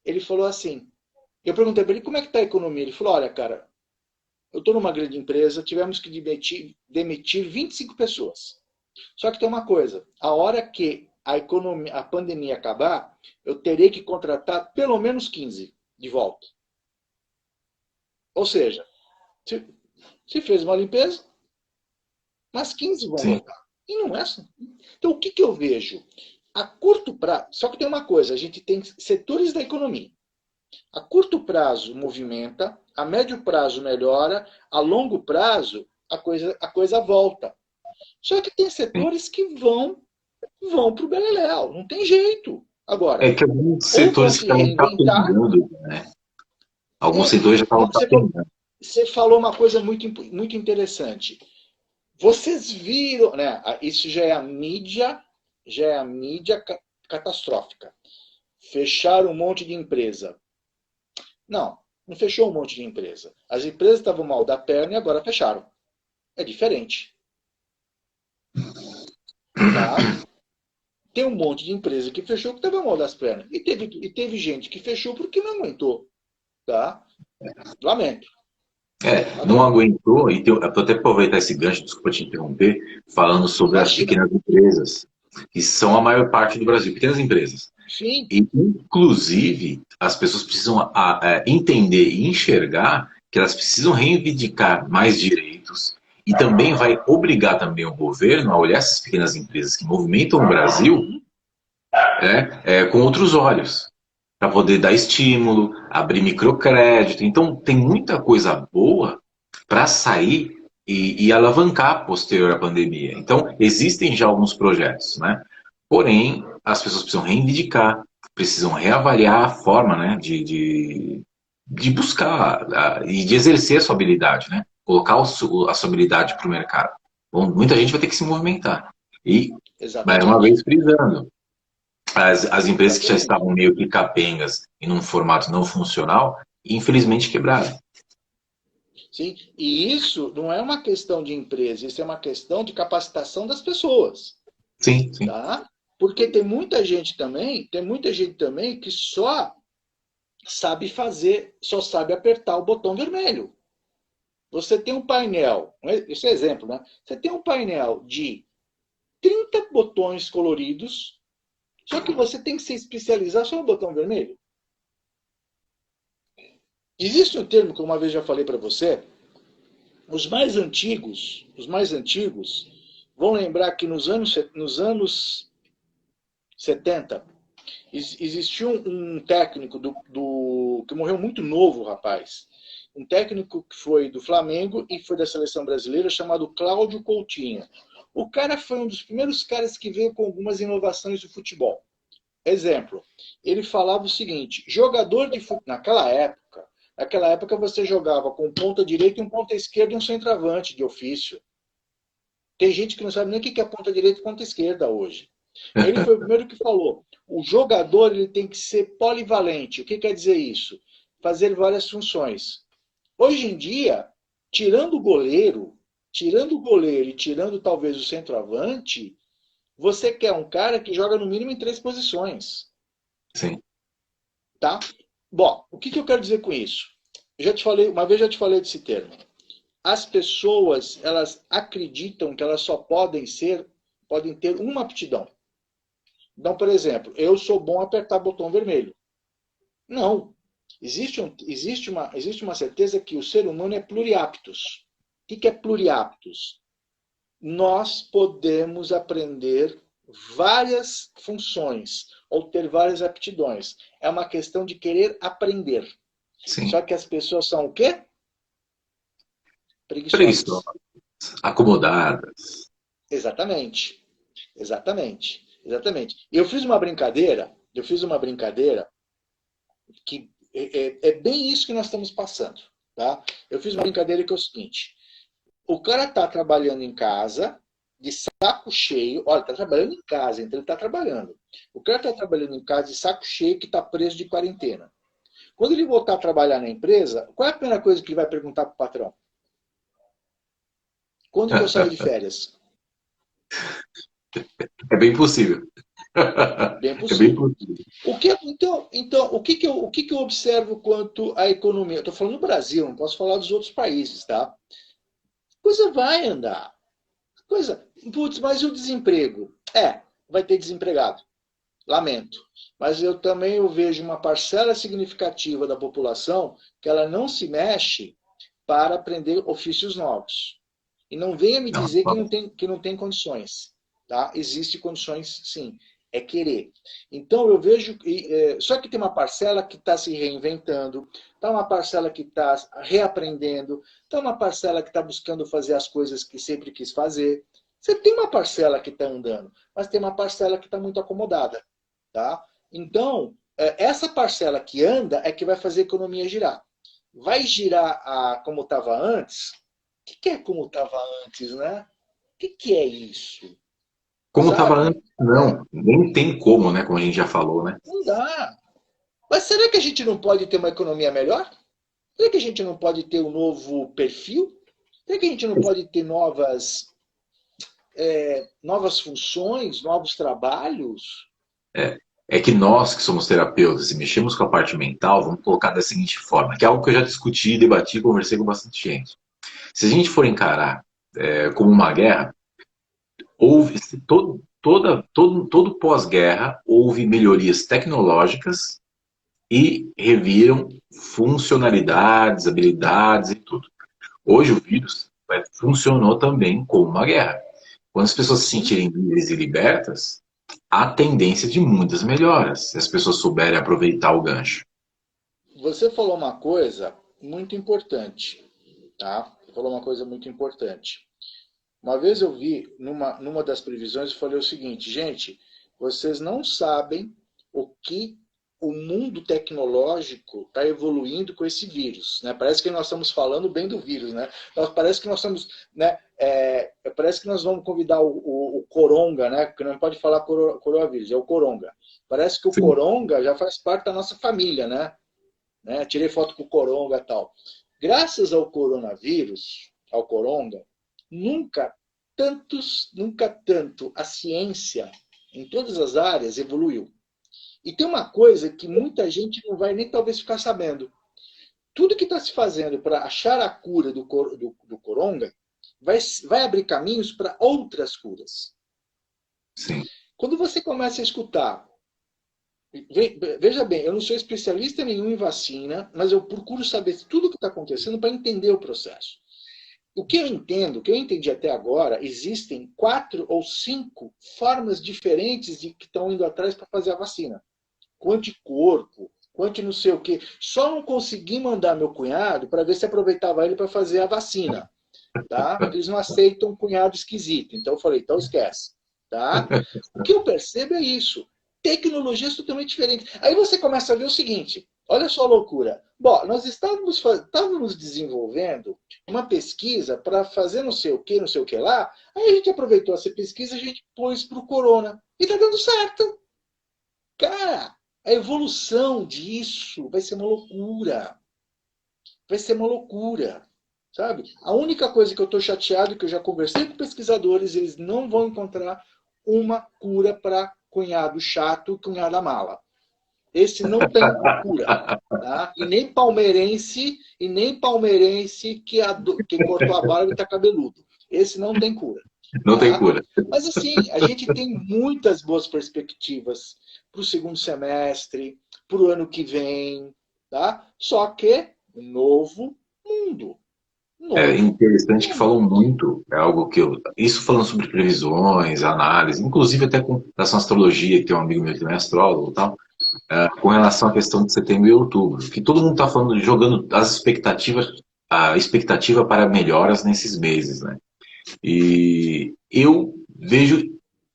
Speaker 2: Ele falou assim, eu perguntei para ele como é que está a economia. Ele falou, olha, cara, eu estou numa grande empresa, tivemos que demitir 25 pessoas. Só que tem uma coisa, a hora que a pandemia acabar, eu terei que contratar pelo menos 15 de volta. Ou seja, se fez uma limpeza, mas 15 vão voltar. E não é assim. Então, o que eu vejo? A curto prazo, só que tem uma coisa, a gente tem setores da economia. A curto prazo movimenta, a médio prazo melhora, a longo prazo a coisa volta. Só que tem setores que vão para o beleléu, não tem jeito. Agora,
Speaker 1: É que alguns setores estão capengando, né? Alguns setores já estavam capengando.
Speaker 2: Você falou uma coisa muito, muito interessante. Vocês viram, né? Isso já é a mídia catastrófica. Fecharam um monte de empresa. Não fechou um monte de empresa. As empresas estavam mal da perna e agora fecharam. É diferente. Tá? Tem um monte de empresa que fechou que estava mal das pernas. E teve gente que fechou porque não aguentou. Tá? Lamento.
Speaker 1: Não aguentou, e eu até aproveitar esse gancho, desculpa te interromper, falando sobre as pequenas empresas, que são a maior parte do Brasil, pequenas empresas.
Speaker 2: Sim.
Speaker 1: E, inclusive, as pessoas precisam entender e enxergar que elas precisam reivindicar mais direitos e também vai obrigar também o governo a olhar essas pequenas empresas que movimentam o Brasil com outros olhos, para poder dar estímulo, abrir microcrédito. Então, tem muita coisa boa para sair e alavancar posterior à pandemia. Então, existem já alguns projetos, né? Porém, as pessoas precisam reivindicar, precisam reavaliar a forma, né, de de buscar e de exercer a sua habilidade, né? Colocar a sua habilidade para o mercado. Bom, muita gente vai ter que se movimentar. E, mais uma
Speaker 2: Exatamente.
Speaker 1: vez, frisando, as empresas que já
Speaker 2: Exatamente.
Speaker 1: estavam meio que capengas e num formato não funcional, infelizmente quebraram.
Speaker 2: Sim? E isso não é uma questão de empresa, isso é uma questão de capacitação das pessoas,
Speaker 1: Sim, sim.
Speaker 2: tá? Porque tem muita gente também que só sabe fazer, só sabe apertar o botão vermelho. Você tem um painel, esse é exemplo, né? Você tem um painel de 30 botões coloridos, só que você tem que se especializar só no botão vermelho. Existe um termo que uma vez já falei para você, os mais antigos vão lembrar que nos anos 70 existiu um técnico que morreu muito novo, rapaz. Um técnico que foi do Flamengo e foi da seleção brasileira, chamado Cláudio Coutinho. O cara foi um dos primeiros caras que veio com algumas inovações do futebol. Exemplo, ele falava o seguinte: jogador de futebol, naquela época você jogava com ponta direita, um ponta esquerda e um centroavante de ofício. Tem gente que não sabe nem o que é ponta direita e ponta esquerda hoje. Ele foi o primeiro que falou: o jogador ele tem que ser polivalente. O que quer dizer isso? Fazer várias funções. Hoje em dia, tirando o goleiro e tirando talvez o centroavante, você quer um cara que joga no mínimo em 3 posições,
Speaker 1: Sim.
Speaker 2: tá? Bom, o que eu quero dizer com isso? Eu já te falei, uma vez já te falei desse termo. As pessoas, elas acreditam que elas só podem ter uma aptidão. Então, por exemplo, eu sou bom a apertar botão vermelho. Não. Existe uma certeza que o ser humano é pluriaptos. O que é pluriaptos? Nós podemos aprender várias funções ou ter várias aptidões. É uma questão de querer aprender.
Speaker 1: Sim.
Speaker 2: Só que as pessoas são o quê? Preguiçosas.
Speaker 1: Preguiçosas, acomodadas.
Speaker 2: Exatamente. Exatamente. Exatamente. Eu fiz uma brincadeira que é bem isso que nós estamos passando. Tá? Eu fiz uma brincadeira que é o seguinte: o cara está trabalhando em casa, de saco cheio, olha, está trabalhando em casa, então ele está trabalhando. O cara está trabalhando em casa de saco cheio que está preso de quarentena. Quando ele voltar a trabalhar na empresa, qual é a primeira coisa que ele vai perguntar para o patrão? Quando que eu saio de férias?
Speaker 1: É bem possível.
Speaker 2: Bem
Speaker 1: É bem
Speaker 2: possível.
Speaker 1: possível.
Speaker 2: O que eu observo quanto à economia? Eu estou falando do Brasil, não posso falar dos outros países, tá? A coisa vai andar. Coisa, putz, mas e o desemprego? Vai ter desempregado. Lamento. Mas eu vejo uma parcela significativa da população que ela não se mexe para aprender ofícios novos. E não venha me
Speaker 1: Não,
Speaker 2: dizer que não tem condições. Tá? Existem condições, sim. É querer. Então, eu vejo. Só que tem uma parcela que está se reinventando, está uma parcela que está reaprendendo, está uma parcela que está buscando fazer as coisas que sempre quis fazer. Você tem uma parcela que está andando, mas tem uma parcela que está muito acomodada. Tá? Então, essa parcela que anda é que vai fazer a economia girar. Vai girar como estava antes? O que é como estava antes, né? O que é isso?
Speaker 1: como estava
Speaker 2: Sabe?
Speaker 1: antes, não. Nem tem como, né? Como a gente já falou, né?
Speaker 2: Não dá. Mas será que a gente não pode ter uma economia melhor? Será que a gente não pode ter um novo perfil? Será que a gente não pode ter novas funções, novos trabalhos?
Speaker 1: É, é que nós que somos terapeutas e mexemos com a parte mental, vamos colocar da seguinte forma, que é algo que eu já discuti, debati, conversei com bastante gente. Se a gente for encarar como uma guerra, houve todo pós-guerra houve melhorias tecnológicas e reviram funcionalidades, habilidades e tudo. Hoje o vírus funcionou também como uma guerra. Quando as pessoas se
Speaker 2: Sim.
Speaker 1: sentirem livres e libertas, há tendência de muitas melhoras, se as pessoas souberem aproveitar o gancho.
Speaker 2: Você falou uma coisa muito importante, tá? Você falou uma coisa muito importante. Uma vez eu vi numa das previsões, eu falei o seguinte: gente, vocês não sabem o que o mundo tecnológico está evoluindo com esse vírus, né? Parece que nós estamos falando bem do vírus, né? Parece que nós estamos, né? Parece que nós vamos convidar o Coronga, né? Porque não pode falar coronavírus, é o Coronga. Parece que o
Speaker 1: Sim.
Speaker 2: Coronga já faz parte da nossa família, né? Tirei foto com o Coronga e tal. Graças ao coronavírus, ao Coronga, nunca tanto a ciência em todas as áreas evoluiu. E tem uma coisa que muita gente não vai nem talvez ficar sabendo. Tudo que está se fazendo para achar a cura do Coronga vai abrir caminhos para outras curas.
Speaker 1: Sim.
Speaker 2: Quando você começa a escutar, veja bem, eu não sou especialista nenhum em vacina, mas eu procuro saber tudo o que está acontecendo para entender o processo. O que eu entendo, o que eu entendi até agora, existem 4 ou 5 formas diferentes de que estão indo atrás para fazer a vacina. Com anticorpo, com anti não sei o quê. Só não consegui mandar meu cunhado para ver se aproveitava ele para fazer a vacina. Tá? Eles não aceitam um cunhado esquisito. Então eu falei, então esquece. Tá? O que eu percebo é isso. Tecnologias totalmente diferentes. Aí você começa a ver o seguinte, olha só a loucura. Bom, nós estávamos desenvolvendo uma pesquisa para fazer não sei o que lá. Aí a gente aproveitou essa pesquisa e a gente pôs para o corona. E está dando certo. Cara, a evolução disso vai ser uma loucura. Vai ser uma loucura. Sabe? A única coisa que eu estou chateado, que eu já conversei com pesquisadores, eles não vão encontrar uma cura para cunhado chato, cunhada mala. Esse não tem cura. Tá? E nem palmeirense que cortou a barba e está cabeludo. Esse não tem cura.
Speaker 1: Não tem
Speaker 2: Tá?
Speaker 1: cura.
Speaker 2: Mas assim, a gente tem muitas boas perspectivas para o segundo semestre, para o ano que vem. Tá? Só que novo mundo.
Speaker 1: É interessante que falam muito, é algo que eu. Isso falando sobre previsões, análise, inclusive até com relação à astrologia, que tem um amigo meu que também é astrólogo e tal, com relação à questão de setembro e outubro, que todo mundo está falando, jogando as expectativas, a expectativa para melhoras nesses meses, né? E eu vejo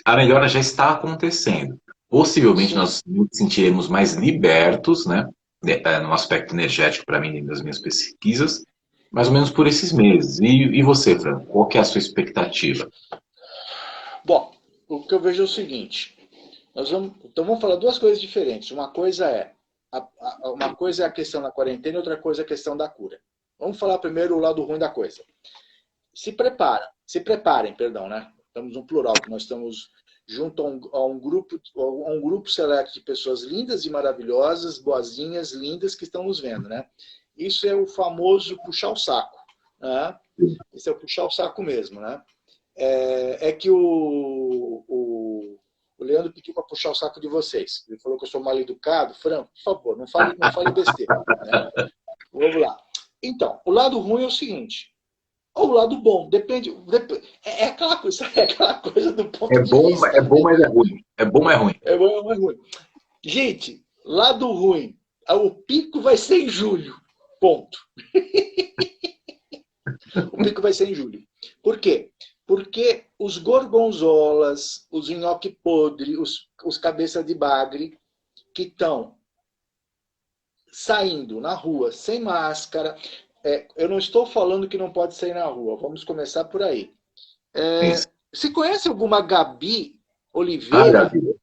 Speaker 1: a melhora já está acontecendo. Possivelmente
Speaker 2: Sim.
Speaker 1: nós nos sentiremos mais libertos, né? No aspecto energético, para mim, das minhas pesquisas, mais ou menos por esses meses. E você, Fran, qual que é a sua expectativa?
Speaker 2: Bom, o que eu vejo é o seguinte. Então vamos falar duas coisas diferentes. Uma coisa é a questão da quarentena e outra coisa é a questão da cura. Vamos falar primeiro o lado ruim da coisa. Se preparem, perdão, né? Estamos no plural, que nós estamos junto a um grupo seleto de pessoas lindas e maravilhosas, boazinhas, lindas, que estão nos vendo, né? Isso é o famoso puxar o saco. Né? Isso é o puxar o saco mesmo, né? É que o Leandro pediu para puxar o saco de vocês. Ele falou que eu sou mal educado. Franco, por favor, não fale besteira. Né? Vamos lá. Então, o lado ruim é o seguinte. Ou o lado bom, depende. É aquela coisa do ponto de
Speaker 1: É
Speaker 2: vista.
Speaker 1: bom,
Speaker 2: Né?
Speaker 1: mas é ruim. É bom, mas é ruim.
Speaker 2: É bom, mas é ruim. Gente, lado ruim. O pico vai ser em julho. Ponto. O pico vai ser em julho. Por quê? Porque os gorgonzolas, os nhoque podre, os cabeça de bagre, que estão saindo na rua sem máscara. Eu não estou falando que não pode sair na rua. Vamos começar por aí.
Speaker 1: Isso.
Speaker 2: Você conhece alguma Gabi
Speaker 1: Ah,
Speaker 2: Oliveira?
Speaker 1: Gabi.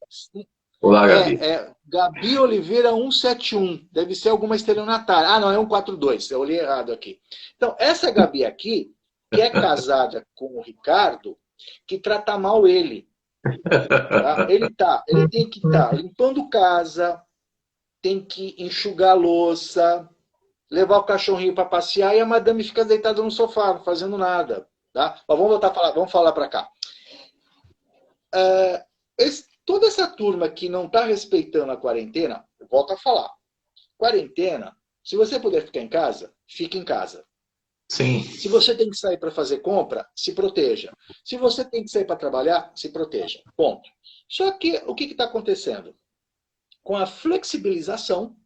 Speaker 1: Olá, Gabi.
Speaker 2: Gabi Oliveira 171. Deve ser alguma estelionatária. Ah, não, é 142. Eu olhei errado aqui. Então, essa Gabi aqui, que é casada com o Ricardo, que trata mal ele. Tá? Ele tem que estar limpando casa, tem que enxugar a louça, levar o cachorrinho para passear e a madame fica deitada no sofá, não fazendo nada. Tá? Mas vamos falar para cá. Toda essa turma que não está respeitando a quarentena, eu volto a falar. Quarentena, se você puder ficar em casa, fique em casa.
Speaker 1: Sim.
Speaker 2: Se você tem que sair para fazer compra, se proteja. Se você tem que sair para trabalhar, se proteja. Ponto. Só que o que está acontecendo? Com a flexibilização,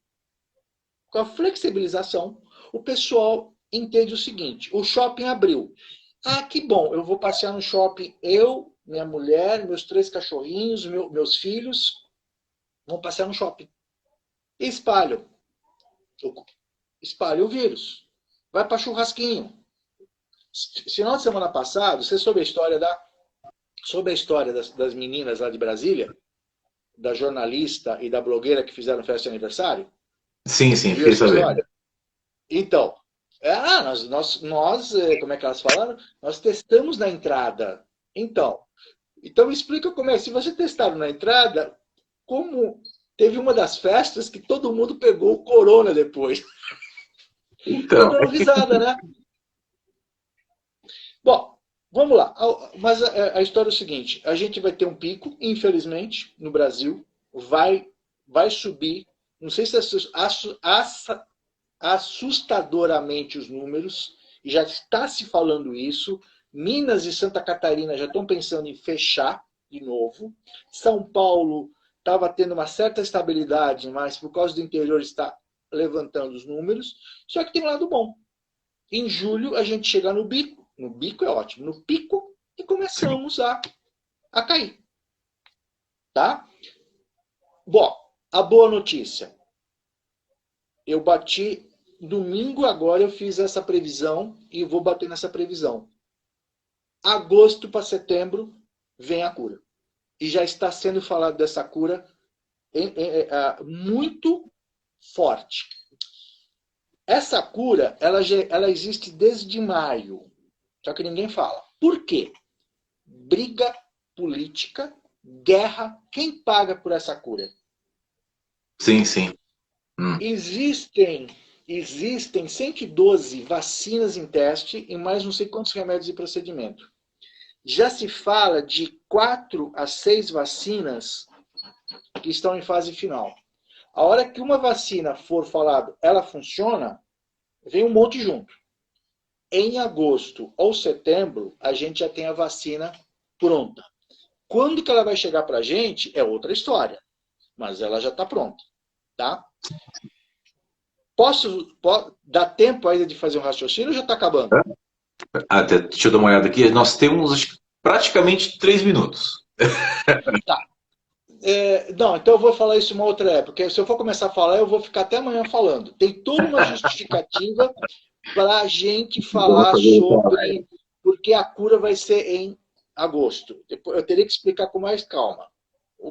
Speaker 2: o pessoal entende o seguinte: o shopping abriu. Ah, que bom, eu vou passear no shopping, eu, minha mulher, meus 3 cachorrinhos, meus filhos, vão passear no shopping. e espalham o vírus. Vai para churrasquinho. Final de semana passado, você soube a história das meninas lá de Brasília, da jornalista e da blogueira que fizeram festa de aniversário?
Speaker 1: Sim, sim,
Speaker 2: Viu
Speaker 1: fiquei
Speaker 2: essa
Speaker 1: sabendo.
Speaker 2: história? Então, nós, como é que elas falaram? Nós testamos na entrada. Então me explica como é. Se você testaram na entrada, como teve uma das festas que todo mundo pegou o corona depois. Tô
Speaker 1: Então,
Speaker 2: dando risada, né? Bom, vamos lá. Mas a história é o seguinte: a gente vai ter um pico, infelizmente, no Brasil. Vai subir. Não sei se assustadoramente os números, e já está se falando isso. Minas e Santa Catarina já estão pensando em fechar de novo. São Paulo estava tendo uma certa estabilidade, mas por causa do interior está levantando os números. Só que tem um lado bom. Em julho a gente chega no bico. No bico é ótimo. No pico e
Speaker 1: sim.
Speaker 2: começamos a cair. Tá? Bom, a boa notícia. Eu bati domingo agora, eu fiz essa previsão e vou bater nessa previsão. Agosto para setembro vem a cura. E já está sendo falado dessa cura muito forte. Essa cura, ela existe desde maio, só que ninguém fala. Por quê? Briga política, guerra. Quem paga por essa cura?
Speaker 1: Sim, sim. Hum.
Speaker 2: Existem 112 vacinas em teste e mais não sei quantos remédios e procedimento. Já se fala de 4 a 6 vacinas que estão em fase final. A hora que uma vacina for falado, ela funciona, vem um monte junto. Em agosto ou setembro, a gente já tem a vacina pronta. Quando que ela vai chegar para a gente é outra história, mas ela já está pronta, tá? Dar tempo ainda de fazer um raciocínio ou já está acabando?
Speaker 1: Até, deixa eu dar uma olhada aqui. Nós temos acho que, praticamente 3 minutos.
Speaker 2: Tá. Não, então eu vou falar isso em uma outra época. Porque se eu for começar a falar, eu vou ficar até amanhã falando. Tem toda uma justificativa para a gente
Speaker 1: Vamos
Speaker 2: falar
Speaker 1: fazer outra live.
Speaker 2: sobre porque a cura vai ser em agosto. Eu teria que explicar com mais calma.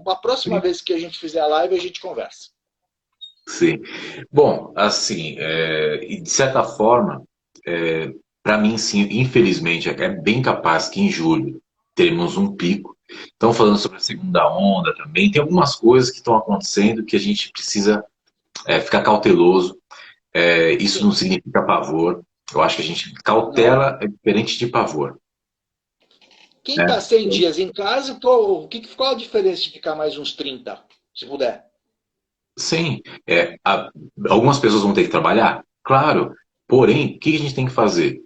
Speaker 2: A próxima
Speaker 1: Sim,
Speaker 2: vez que a gente fizer a live, a gente conversa.
Speaker 1: sim. Bom, assim, e de certa forma, para mim, sim, infelizmente, é bem capaz que em julho teremos um pico. Estão falando sobre a segunda onda também. Tem algumas coisas que estão acontecendo que a gente precisa ficar cauteloso. Isso
Speaker 2: Sim,
Speaker 1: não significa pavor. Eu acho que a gente
Speaker 2: não.
Speaker 1: cautela é diferente de pavor,
Speaker 2: Quem está
Speaker 1: né?
Speaker 2: 100 dias em casa, qual a diferença de ficar mais uns 30, se puder?
Speaker 1: Sim, algumas pessoas vão ter que trabalhar, claro. Porém, o que a gente tem que fazer?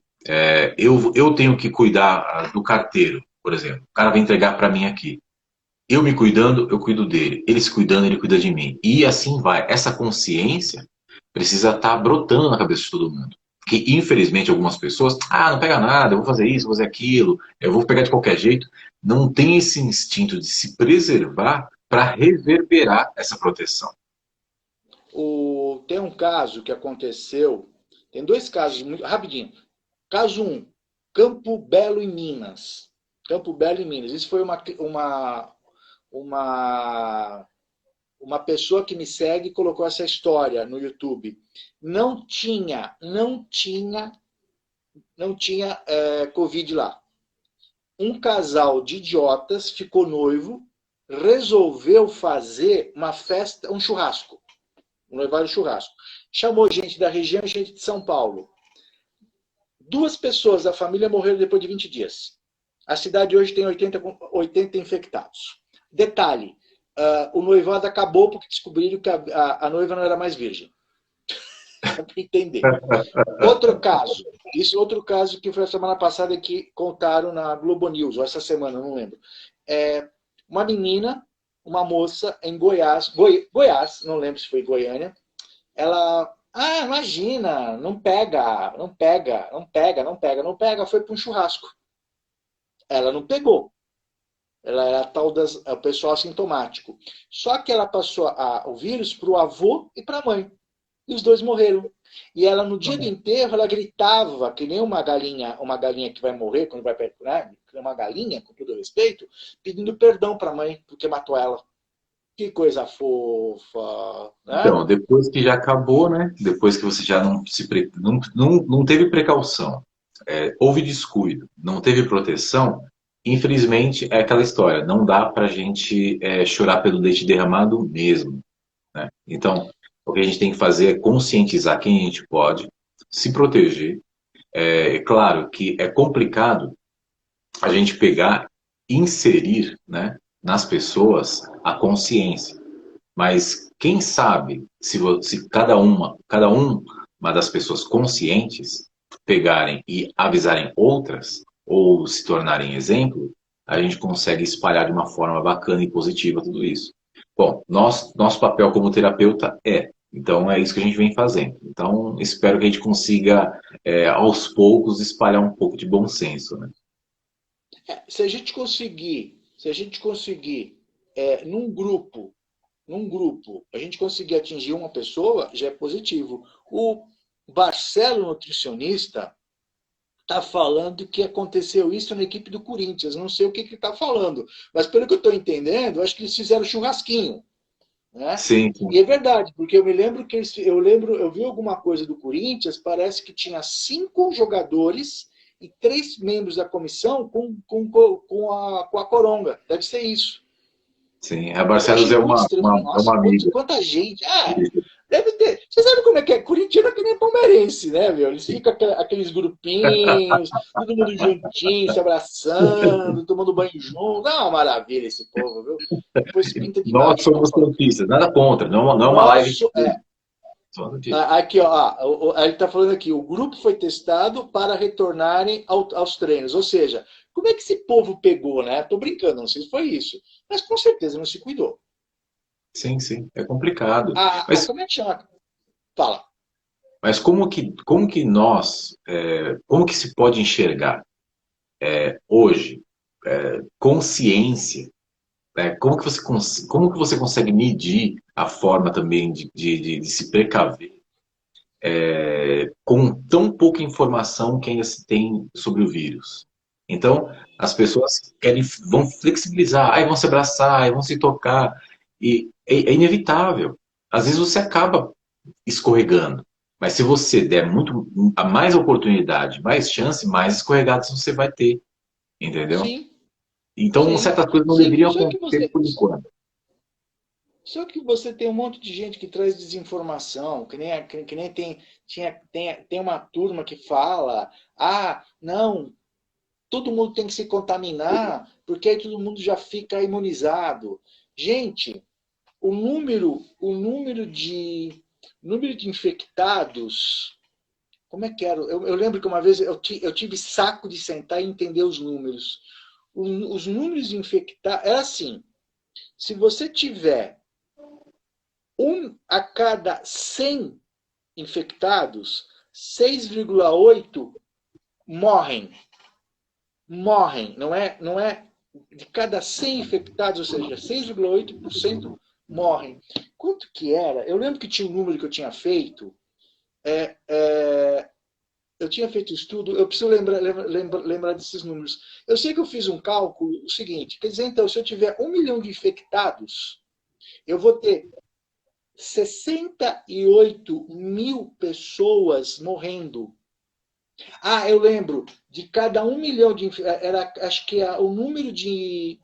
Speaker 1: Eu tenho que cuidar do carteiro, por exemplo. O cara vai entregar para mim aqui. Eu me cuidando, eu cuido dele. Ele se cuidando, ele cuida de mim. E assim vai. Essa consciência precisa estar brotando na cabeça de todo mundo. Porque, infelizmente, algumas pessoas, não pega nada, eu vou fazer isso, vou fazer aquilo, eu vou pegar de qualquer jeito. Não tem esse instinto de se preservar para reverberar essa proteção.
Speaker 2: Tem um caso que aconteceu, tem dois casos, muito, rapidinho. Caso 1, Campo Belo em Minas. Campo Belo em Minas. Isso foi uma, uma pessoa que me segue colocou essa história no YouTube. Não tinha Covid lá. Um casal de idiotas ficou noivo, resolveu fazer uma festa, um churrasco. Um noivado churrasco. Chamou gente da região e gente de São Paulo. 2 pessoas da família morreram depois de 20 dias. A cidade hoje tem 80 infectados. Detalhe, o noivado acabou porque descobriram que a noiva não era mais virgem. Só para entender. Outro caso que foi a semana passada que contaram na Globo News, ou essa semana, não lembro. Uma menina, uma moça em Goiás, Goiás, não lembro se foi Goiânia, ela, imagina, não pega, não pega, não pega, não pega, não pega, foi para um churrasco. Ela não pegou. Ela era a tal o pessoal assintomático. Só que ela passou o vírus para o avô e para a mãe. E os dois morreram. E ela, no dia do enterro, ela gritava, que nem uma galinha que vai morrer quando vai perto, né? Uma galinha, com todo respeito, pedindo perdão para a mãe, porque matou ela. Que coisa fofa, né?
Speaker 1: Então, depois que já acabou, né? Depois que você já não teve precaução, houve descuido, não teve proteção, infelizmente é aquela história, não dá para a gente chorar pelo leite derramado mesmo, né? Então, o que a gente tem que fazer é conscientizar quem a gente pode, se proteger. É claro que é complicado a gente pegar, inserir, né, nas pessoas a consciência. Mas quem sabe se cada uma das pessoas conscientes pegarem e avisarem outras ou se tornarem exemplo, a gente consegue espalhar de uma forma bacana e positiva tudo isso. Bom, nosso papel como terapeuta então é isso que a gente vem fazendo. Então espero que a gente consiga aos poucos espalhar um pouco de bom senso, né?
Speaker 2: Se a gente conseguir num grupo, a gente conseguir atingir uma pessoa, já é positivo. O Barcelo, nutricionista, está falando que aconteceu isso na equipe do Corinthians. Não sei o que ele está falando, mas pelo que eu estou entendendo, acho que eles fizeram churrasquinho. Né?
Speaker 1: Sim, sim.
Speaker 2: E é verdade, porque eu me lembro que eu vi alguma coisa do Corinthians, parece que tinha 5 jogadores e 3 membros da comissão com a Coronga. Deve ser isso.
Speaker 1: Sim. A
Speaker 2: Eu
Speaker 1: Barcelos
Speaker 2: achei
Speaker 1: é
Speaker 2: muito
Speaker 1: uma,
Speaker 2: estranho.
Speaker 1: uma,
Speaker 2: Falei,
Speaker 1: é
Speaker 2: nossa,
Speaker 1: uma amiga.
Speaker 2: quanta gente. Deve ter. Você sabe como é que é? Corintiano é que nem palmeirense, né, meu? Eles ficam aqueles grupinhos, todo mundo juntinho, se abraçando, tomando banho junto. É uma maravilha esse povo, viu? Depois pinta de
Speaker 1: Nós
Speaker 2: barriga
Speaker 1: somos
Speaker 2: fora.
Speaker 1: cientistas, nada contra, não é uma live.
Speaker 2: Nosso,
Speaker 1: Só notícia.
Speaker 2: aqui, ó, ele está falando aqui, o grupo foi testado para retornarem aos treinos. Ou seja, como é que esse povo pegou, né? Tô brincando, não sei se foi isso. Mas com certeza não se cuidou.
Speaker 1: Sim, sim, é complicado.
Speaker 2: Ah,
Speaker 1: Mas,
Speaker 2: como é que chama? Fala.
Speaker 1: mas como que nós, como que se pode enxergar hoje consciência, né? Como que você consegue medir a forma também de se precaver com tão pouca informação que ainda se tem sobre o vírus? Então, as pessoas vão flexibilizar, aí vão se abraçar, aí vão se tocar, e é inevitável. Às vezes você acaba escorregando. Mas se você der a mais oportunidade, mais chance, mais escorregadas você vai ter, entendeu?
Speaker 2: Sim,
Speaker 1: Então,
Speaker 2: sim.
Speaker 1: certas coisas não
Speaker 2: Sim,
Speaker 1: deveriam acontecer por enquanto.
Speaker 2: só que você tem um monte de gente que traz desinformação, que nem tem uma turma que fala, não, todo mundo tem que se contaminar, porque aí todo mundo já fica imunizado. Gente, o número de infectados, como é que era? Eu lembro que uma vez eu tive saco de sentar e entender os números. Os números de infectados, era assim, se você tiver a cada 100 infectados, 6,8 morrem. Morrem, não é de cada 100 infectados, ou seja, 6,8% morrem. Quanto que era? Eu lembro que tinha um número que eu tinha feito. É, é, eu tinha feito estudo, eu preciso lembrar desses números. Eu sei que eu fiz um cálculo, o seguinte, quer dizer, então, se eu tiver 1 milhão de infectados, eu vou ter 68 mil pessoas morrendo. Eu lembro, de cada 1 milhão acho que o número de.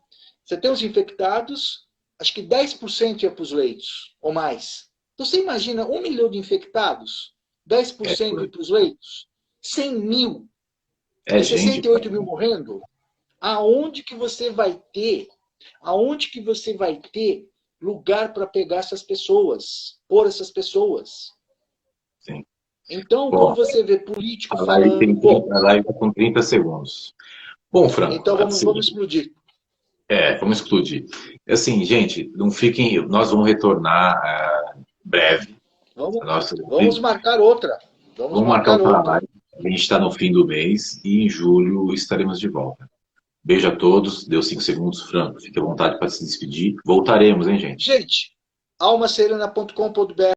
Speaker 2: Você tem os infectados, acho que 10% ia para os leitos, ou mais. Então você imagina 1 milhão de infectados,
Speaker 1: É,
Speaker 2: 10% para os leitos, 100 mil,
Speaker 1: é
Speaker 2: e
Speaker 1: gente.
Speaker 2: 68 mil morrendo. Aonde que você vai ter, aonde que você vai ter lugar para pegar essas pessoas, pôr essas pessoas?
Speaker 1: Sim.
Speaker 2: Então, quando
Speaker 1: Bom,
Speaker 2: você vê político
Speaker 1: a live
Speaker 2: falando,
Speaker 1: tem 30, a live tá com 30 segundos. Bom, Franco,
Speaker 2: então vamos,
Speaker 1: assim,
Speaker 2: vamos explodir.
Speaker 1: vamos explodir. Assim, gente, não fiquem. Nós vamos retornar breve.
Speaker 2: Vamos,
Speaker 1: A nossa,
Speaker 2: vamos marcar outra. Vamos
Speaker 1: vamos marcar
Speaker 2: marcar
Speaker 1: outra
Speaker 2: outra.
Speaker 1: live. A gente está no fim do mês e em julho estaremos de volta. Beijo a todos. Deu 5 segundos, Franco. Fique à vontade para se despedir. Voltaremos, hein, gente?
Speaker 2: Gente, almaserena.com.br